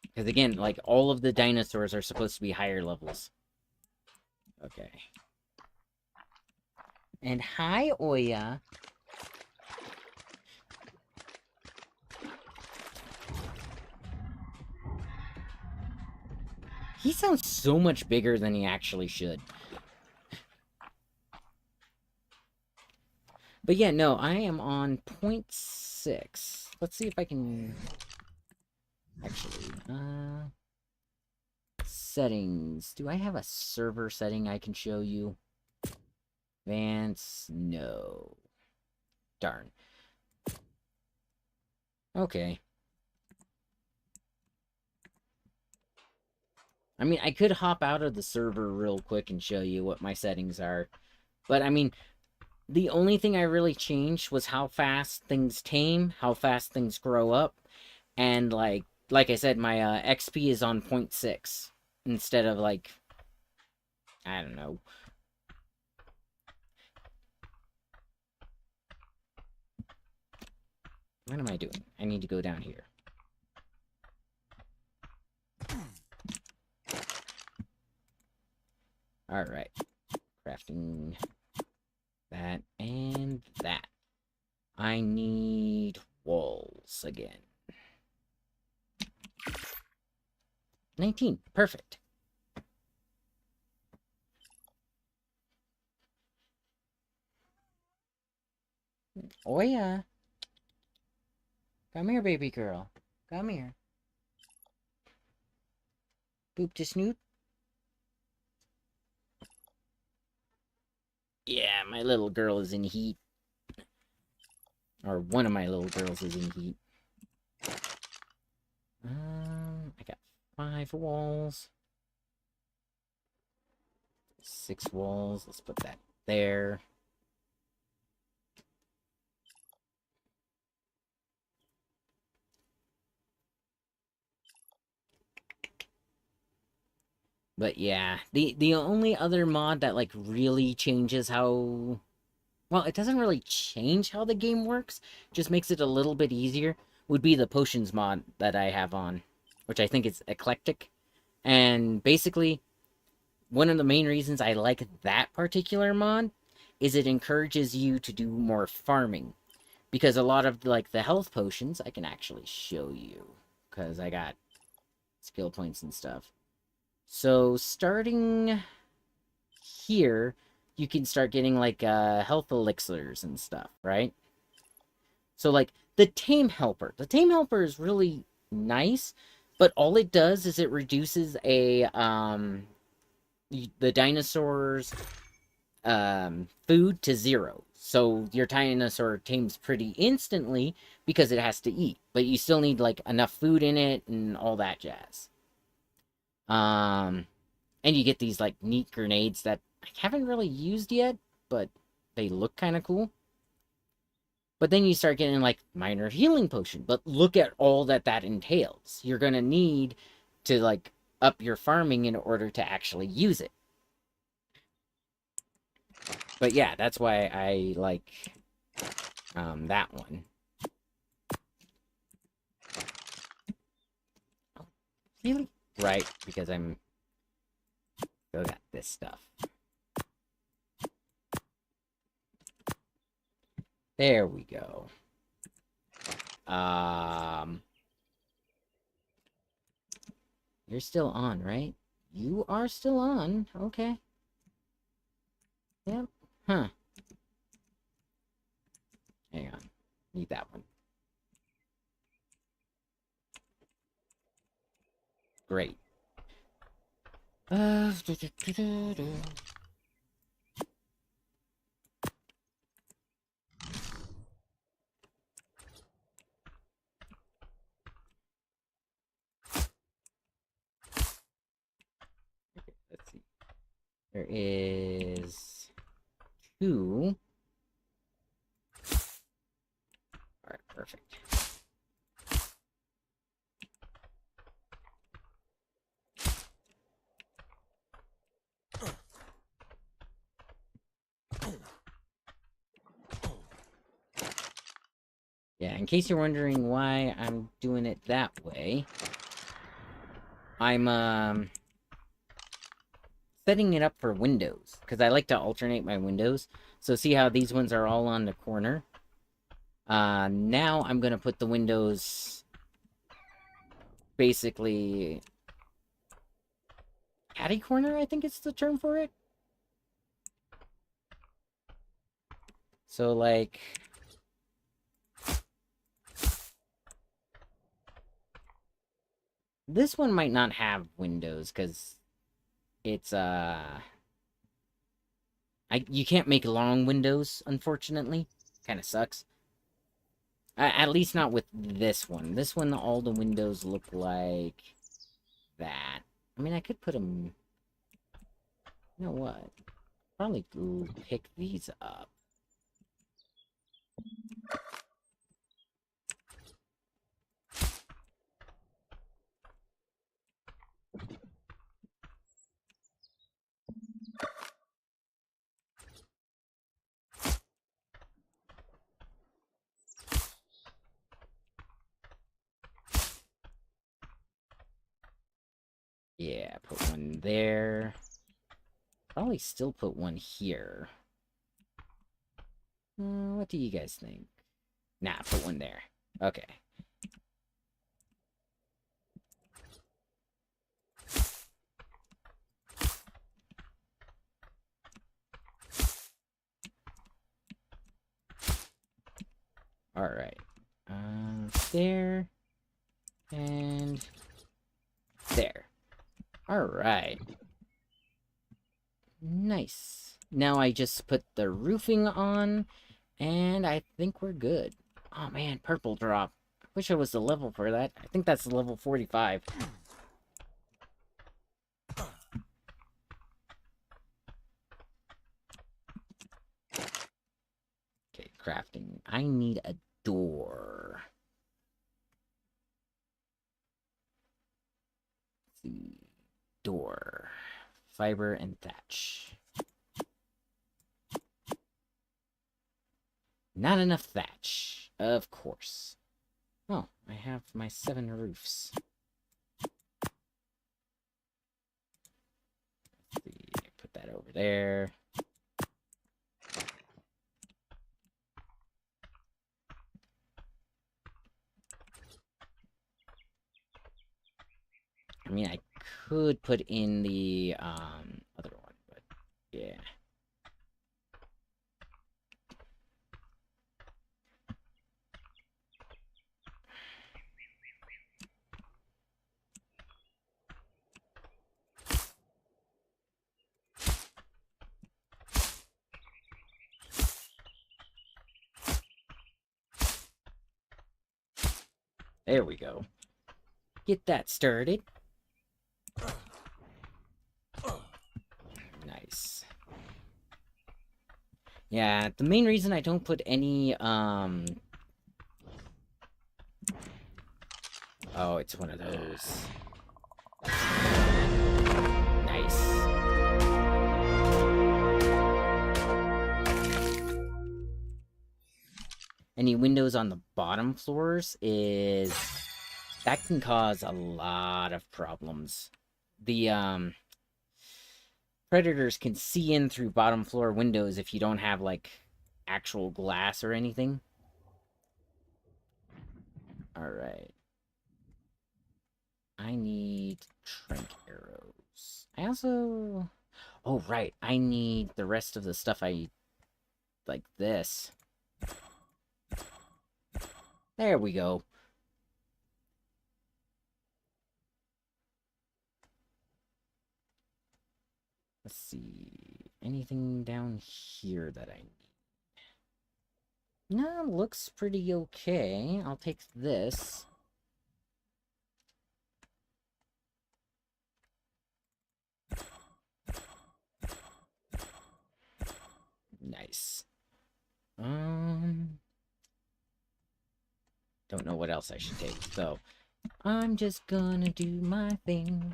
Because again, like, all of the dinosaurs are supposed to be higher levels. Okay. And hi, Oya. He sounds so much bigger than he actually should. But yeah, no, I am on 0.6. Let's see if I can... Actually, settings. Do I have a server setting I can show you? Advanced? No. Darn. Okay. I mean, I could hop out of the server real quick and show you what my settings are. But, I mean, the only thing I really changed was how fast things tame, how fast things grow up, and, like I said, my XP is on 0.6 instead of, like, I don't know. What am I doing? I need to go down here. Alright. Crafting that and that. I need walls again. 19. Perfect. Oh yeah. Come here, baby girl. Come here. Boop to snoot. Yeah, my little girl is in heat. Or one of my little girls is in heat. I got 5 walls. 6 walls. Let's put that there. But yeah, the only other mod that, like, really changes how... Well, it doesn't really change how the game works, just makes it a little bit easier, would be the potions mod that I have on, which I think is eclectic. And basically, one of the main reasons I like that particular mod is it encourages you to do more farming. Because a lot of, like, the health potions, I can actually show you, because I got skill points and stuff. So, starting here, you can start getting, like, health elixirs and stuff, right? So, like, the Tame Helper. The Tame Helper is really nice, but all it does is it reduces the dinosaur's, food to 0. So, your dinosaur tames pretty instantly because it has to eat. But you still need, like, enough food in it and all that jazz. And you get these, like, neat grenades that I haven't really used yet, but they look kind of cool. But then you start getting, like, minor healing potion. But look at all that entails. You're gonna need to, like, up your farming in order to actually use it. But yeah, that's why I like that one. Oh, really? Right, because I'm Still got this stuff. There we go. You're still on, right? You are still on. Okay. Yep. Huh. Hang on. Need that one. Great. Okay, let's see. There is 2. Alright, perfect. Yeah, in case you're wondering why I'm doing it that way, I'm, setting it up for windows, because I like to alternate my windows. So see how these ones are all on the corner? Now I'm gonna put the windows basically catty corner, I think it's the term for it. So like this one might not have windows because it's you can't make long windows, unfortunately. Kind of sucks. At least not with this one. This one, all the windows look like that. I mean, I could put them... You know what? Probably pick these up. Yeah, put one there. Probably still put one here. What do you guys think? Nah, put one there. Okay. Alright. There. And... there. Alright. Nice. Now I just put the roofing on, and I think we're good. Oh man, purple drop. I wish I was the level for that. I think that's level 45. Okay, crafting. I need a door. Let's see. Door. Fiber and thatch. Not enough thatch. Of course. Oh, I have my 7 roofs. Let's see. Put that over there. I mean, I could put in the other one, but yeah. There we go. Get that started. Nice. Yeah, the main reason I don't put any, oh, it's one of those. Nice. Any windows on the bottom floors is... that can cause a lot of problems. The, predators can see in through bottom floor windows if you don't have, like, actual glass or anything. Alright. I need trank arrows. I also... Oh, right. I need the rest of the stuff like this. There we go. Let's see. Anything down here that I need? No, looks pretty okay. I'll take this. Nice. Don't know what else I should take, so I'm just gonna do my thing.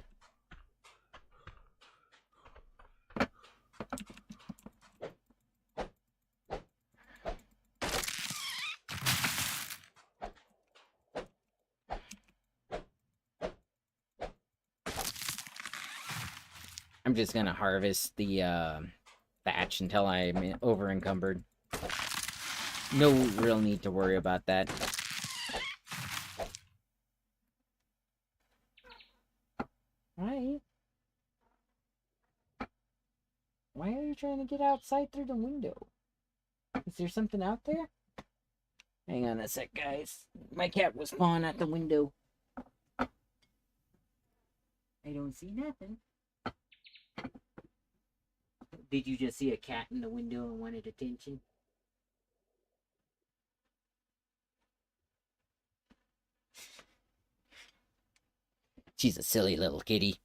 I'm just gonna harvest the thatch until I'm over encumbered. No real need to worry about that. Right? Why are you trying to get outside through the window? Is there something out there? Hang on a sec, guys. My cat was pawing at the window. I don't see nothing. Did you just see a cat in the window and wanted attention? She's a silly little kitty.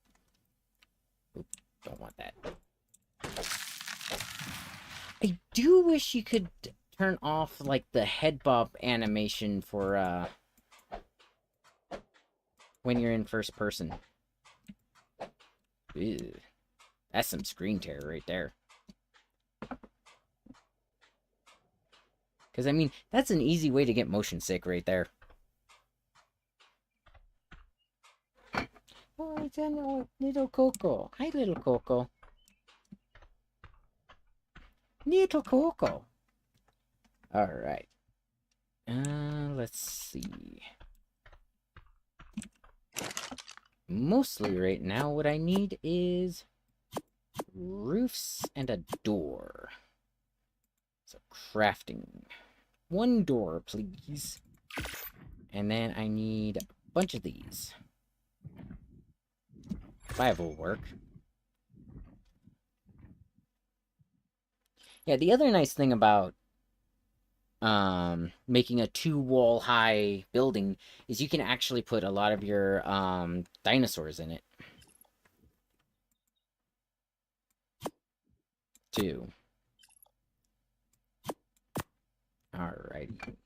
Oop, don't want that. I do wish you could turn off, like, the head bob animation for, when you're in first person. Ew. That's some screen terror right there. Because, I mean, that's an easy way to get motion sick right there. Oh, it's a little Coco. Hi, little Coco. Little Coco. Alright. Let's see. Mostly right now, what I need is roofs and a door. So, crafting. One door, please. And then I need a bunch of these. 5 will work. Yeah, the other nice thing about making a 2-wall high building is you can actually put a lot of your dinosaurs in it. Too. Alrighty.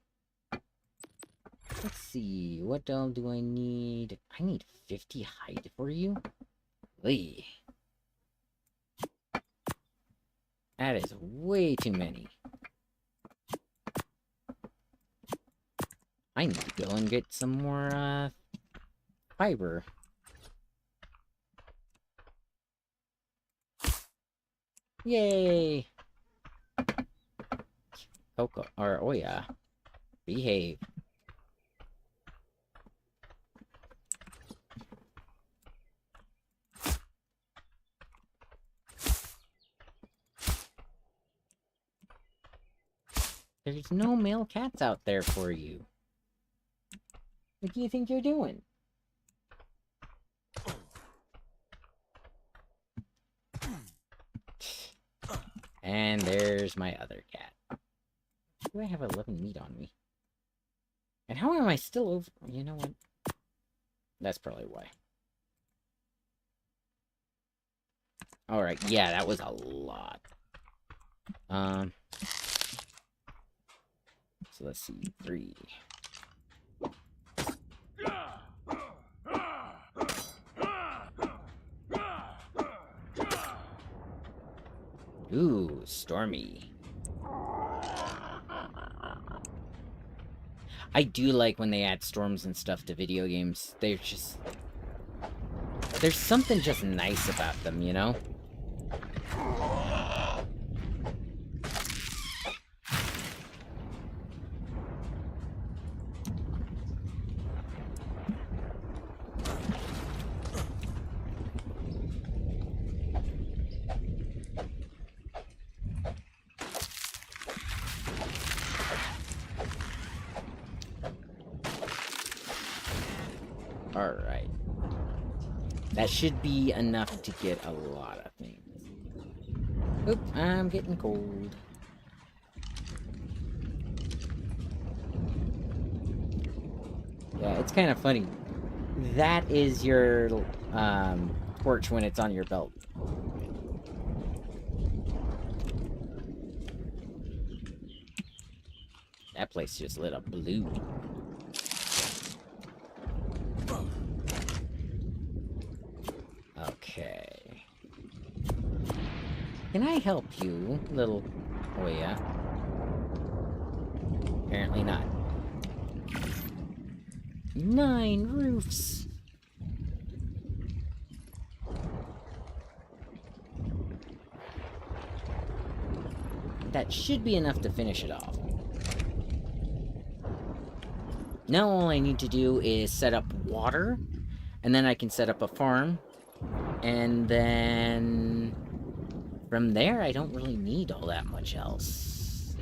Let's see, what all do I need? I need 50 hide for you? Lee. That is way too many. I need to go and get some more, fiber. Yay! Coco, or, oh yeah. Behave. There's no male cats out there for you. What do you think you're doing? And there's my other cat. Do I have 11 meat on me? And how am I still over... You know what? That's probably why. Alright, yeah, that was a lot. So let's see, 3. Ooh, stormy. I do like when they add storms and stuff to video games. They're just... There's something just nice about them, you know? Alright. That should be enough to get a lot of things. Oop, I'm getting cold. Yeah, it's kind of funny. That is your torch when it's on your belt. That place just lit up blue. Okay. Can I help you, little... Oh, yeah. Apparently not. 9 roofs! That should be enough to finish it off. Now all I need to do is set up water, and then I can set up a farm, and then from there I don't really need all that much else.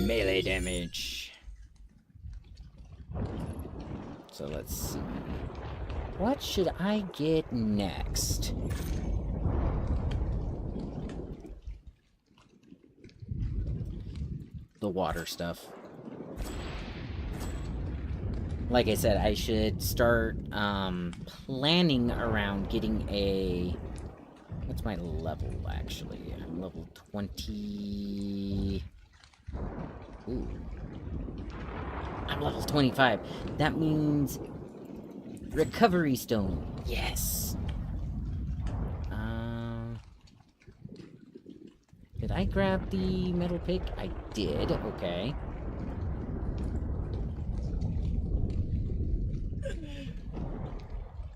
Melee damage. So let's see. What should I get next? The water stuff. Like I said, I should start planning around getting a... What's my level, actually? I'm level 20... Ooh. I'm level 25. That means... Recovery stone. Yes. Did I grab the metal pick? I did. Okay.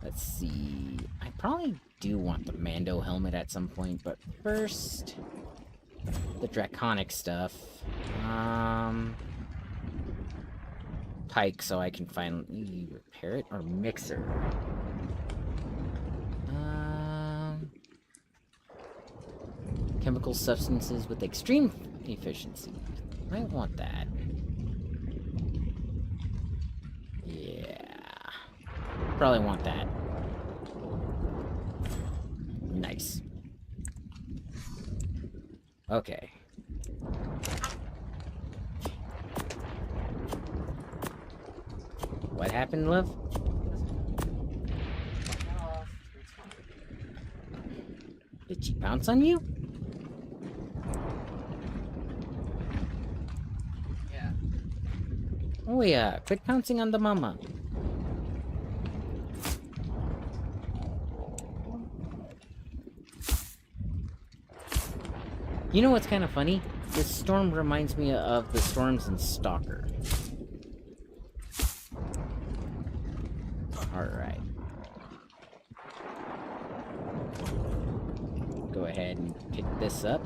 Let's see. I probably do want the Mando helmet at some point, but first, the draconic stuff. Pike, so I can finally repair it, or mixer. Chemical substances with extreme efficiency. I want that. Yeah. Probably want that. Nice. Okay. What happened, love? Did she bounce on you? Yeah. Oh yeah, quit pouncing on the mama. You know what's kind of funny? This storm reminds me of the storms in Stalker. Alright. Go ahead and pick this up.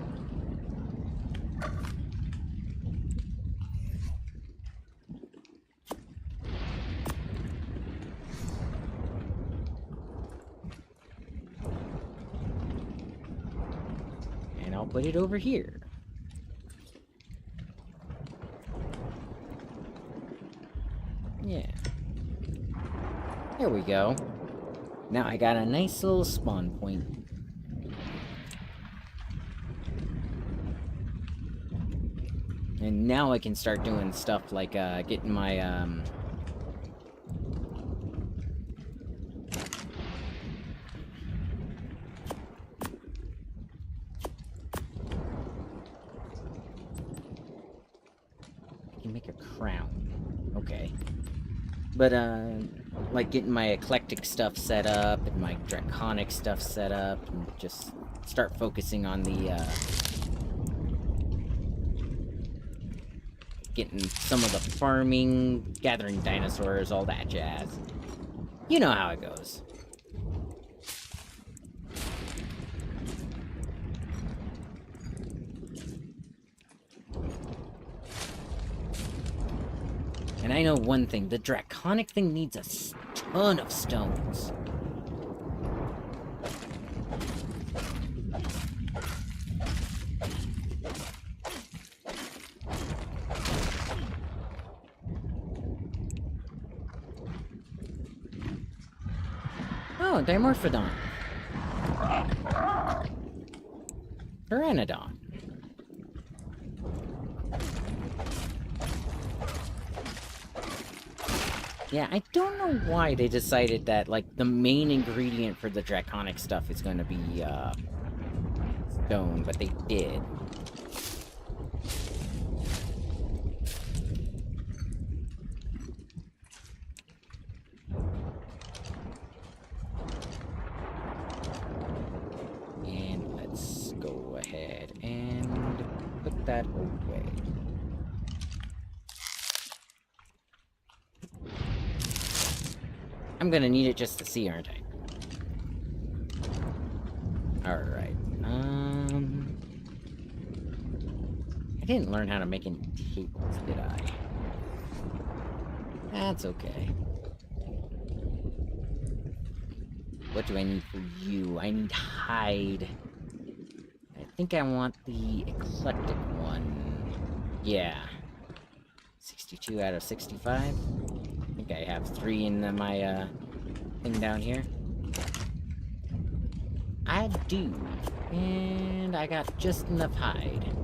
And I'll put it over here. Yeah. There we go. Now I got a nice little spawn point. And now I can start doing stuff like getting my I can make a crown. Okay. But like getting my eclectic stuff set up and my draconic stuff set up and just start focusing on the getting some of the farming, gathering dinosaurs, all that jazz. You know how it goes. And I know one thing, the draconic thing needs a ton of stones. Oh, Dimorphodon. Pteranodon. Yeah, I don't know why they decided that, like, the main ingredient for the draconic stuff is going to be, stone, but they did. And let's go ahead and put that away. I'm gonna need it just to see, aren't I? Alright, I didn't learn how to make any tables, did I? That's okay. What do I need for you? I need hide. I think I want the eclectic one. Yeah. 62 out of 65. I think I have 3 in my, thing down here. I do. And I got just enough hide.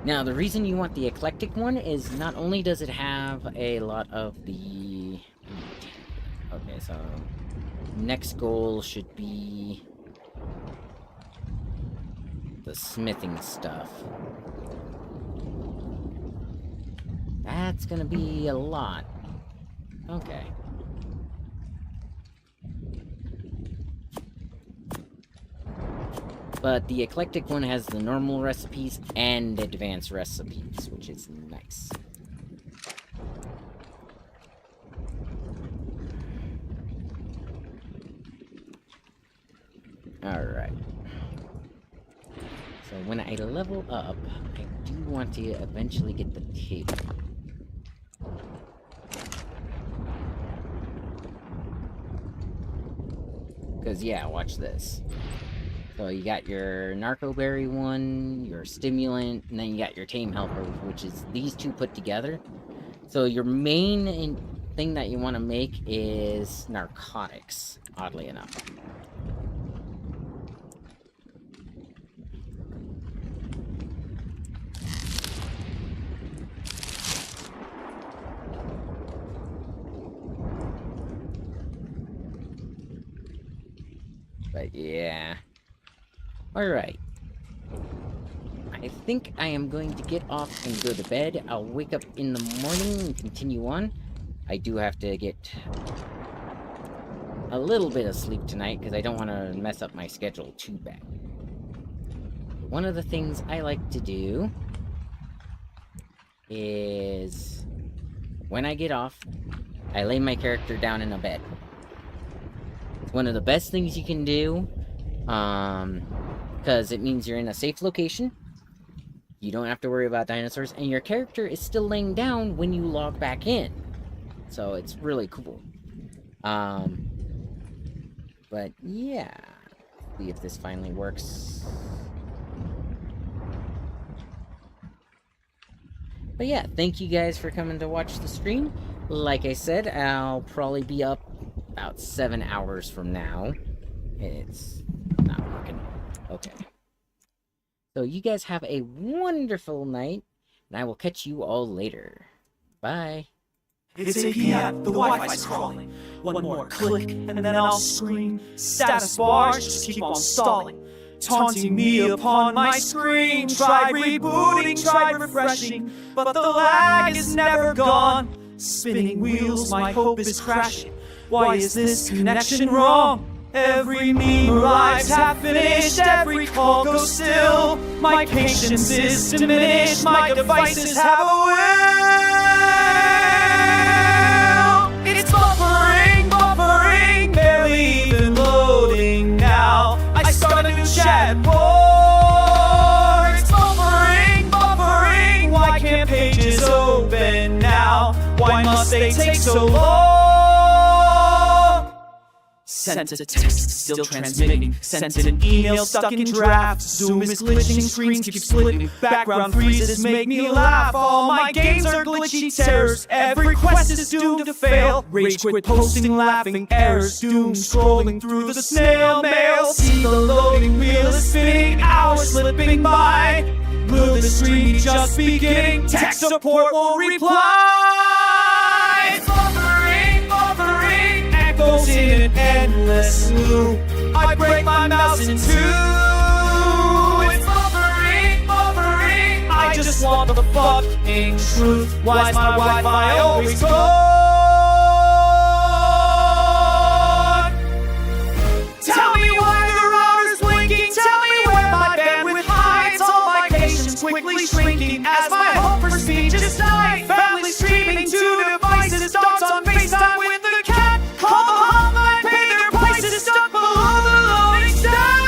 Now, the reason you want the eclectic one is not only does it have a lot of the... Okay, so... Next goal should be... the smithing stuff. That's gonna be a lot. Okay. But the eclectic one has the normal recipes and advanced recipes, which is nice. Alright. So when I level up, I do want to eventually get the table. Because, yeah, watch this. So you got your narco berry one, your stimulant, and then you got your tame helper, which is these two put together. So your main thing that you want to make is narcotics, oddly enough. But yeah. Alright. I think I am going to get off and go to bed. I'll wake up in the morning and continue on. I do have to get a little bit of sleep tonight because I don't want to mess up my schedule too bad. One of the things I like to do is when I get off, I lay my character down in a bed. It's one of the best things you can do, because it means you're in a safe location. You don't have to worry about dinosaurs, and your character is still laying down when you log back in. So it's really cool. But yeah, see if this finally works. But yeah, thank you guys for coming to watch the stream. Like I said, I'll probably be up about 7 hours from now. It's not working. Okay. So you guys have a wonderful night, and I will catch you all later. Bye. It's 8 p.m. The Wi-Fi's crawling. One more click, and then I'll scream. Status bars just keep on stalling, taunting me upon my screen. Tried rebooting, tried refreshing, but the lag is never gone. Spinning wheels, my hope is crashing. Why is this connection wrong? Every meme arrives happening finished, every call goes still. My patience is diminished, my devices have a will. It's buffering, barely even loading now. I start a new chat board. It's buffering, why can't pages open now? Why must they take so long? Sent a text, still transmitting. Sent an email, stuck in draft. Zoom is glitching, screens keep splitting. Background freezes make me laugh. All my games are glitchy terrors. Every quest is doomed to fail. Rage quit posting, laughing errors. Doom scrolling through the snail mail. See the loading wheel is spinning. Hours slipping by. Will the stream be just beginning? Tech support won't reply. It's buffering, echoes in an endless loop. I break my mouse in two. It's buffering, I just want the fucking truth. Why's my Wi-Fi always gone? Tell me why the router's blinking. Tell me where my bandwidth hides. All my patience quickly shrinking as my hope for speed just died. Family streaming to devices, dogs on FaceTime with the cat. Call the hotline, pay their prices, stuck below the loading stack.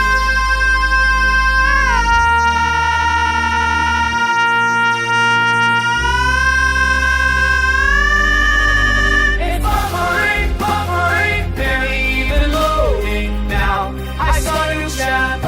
It's buffering, barely even loading now. I saw a new chat.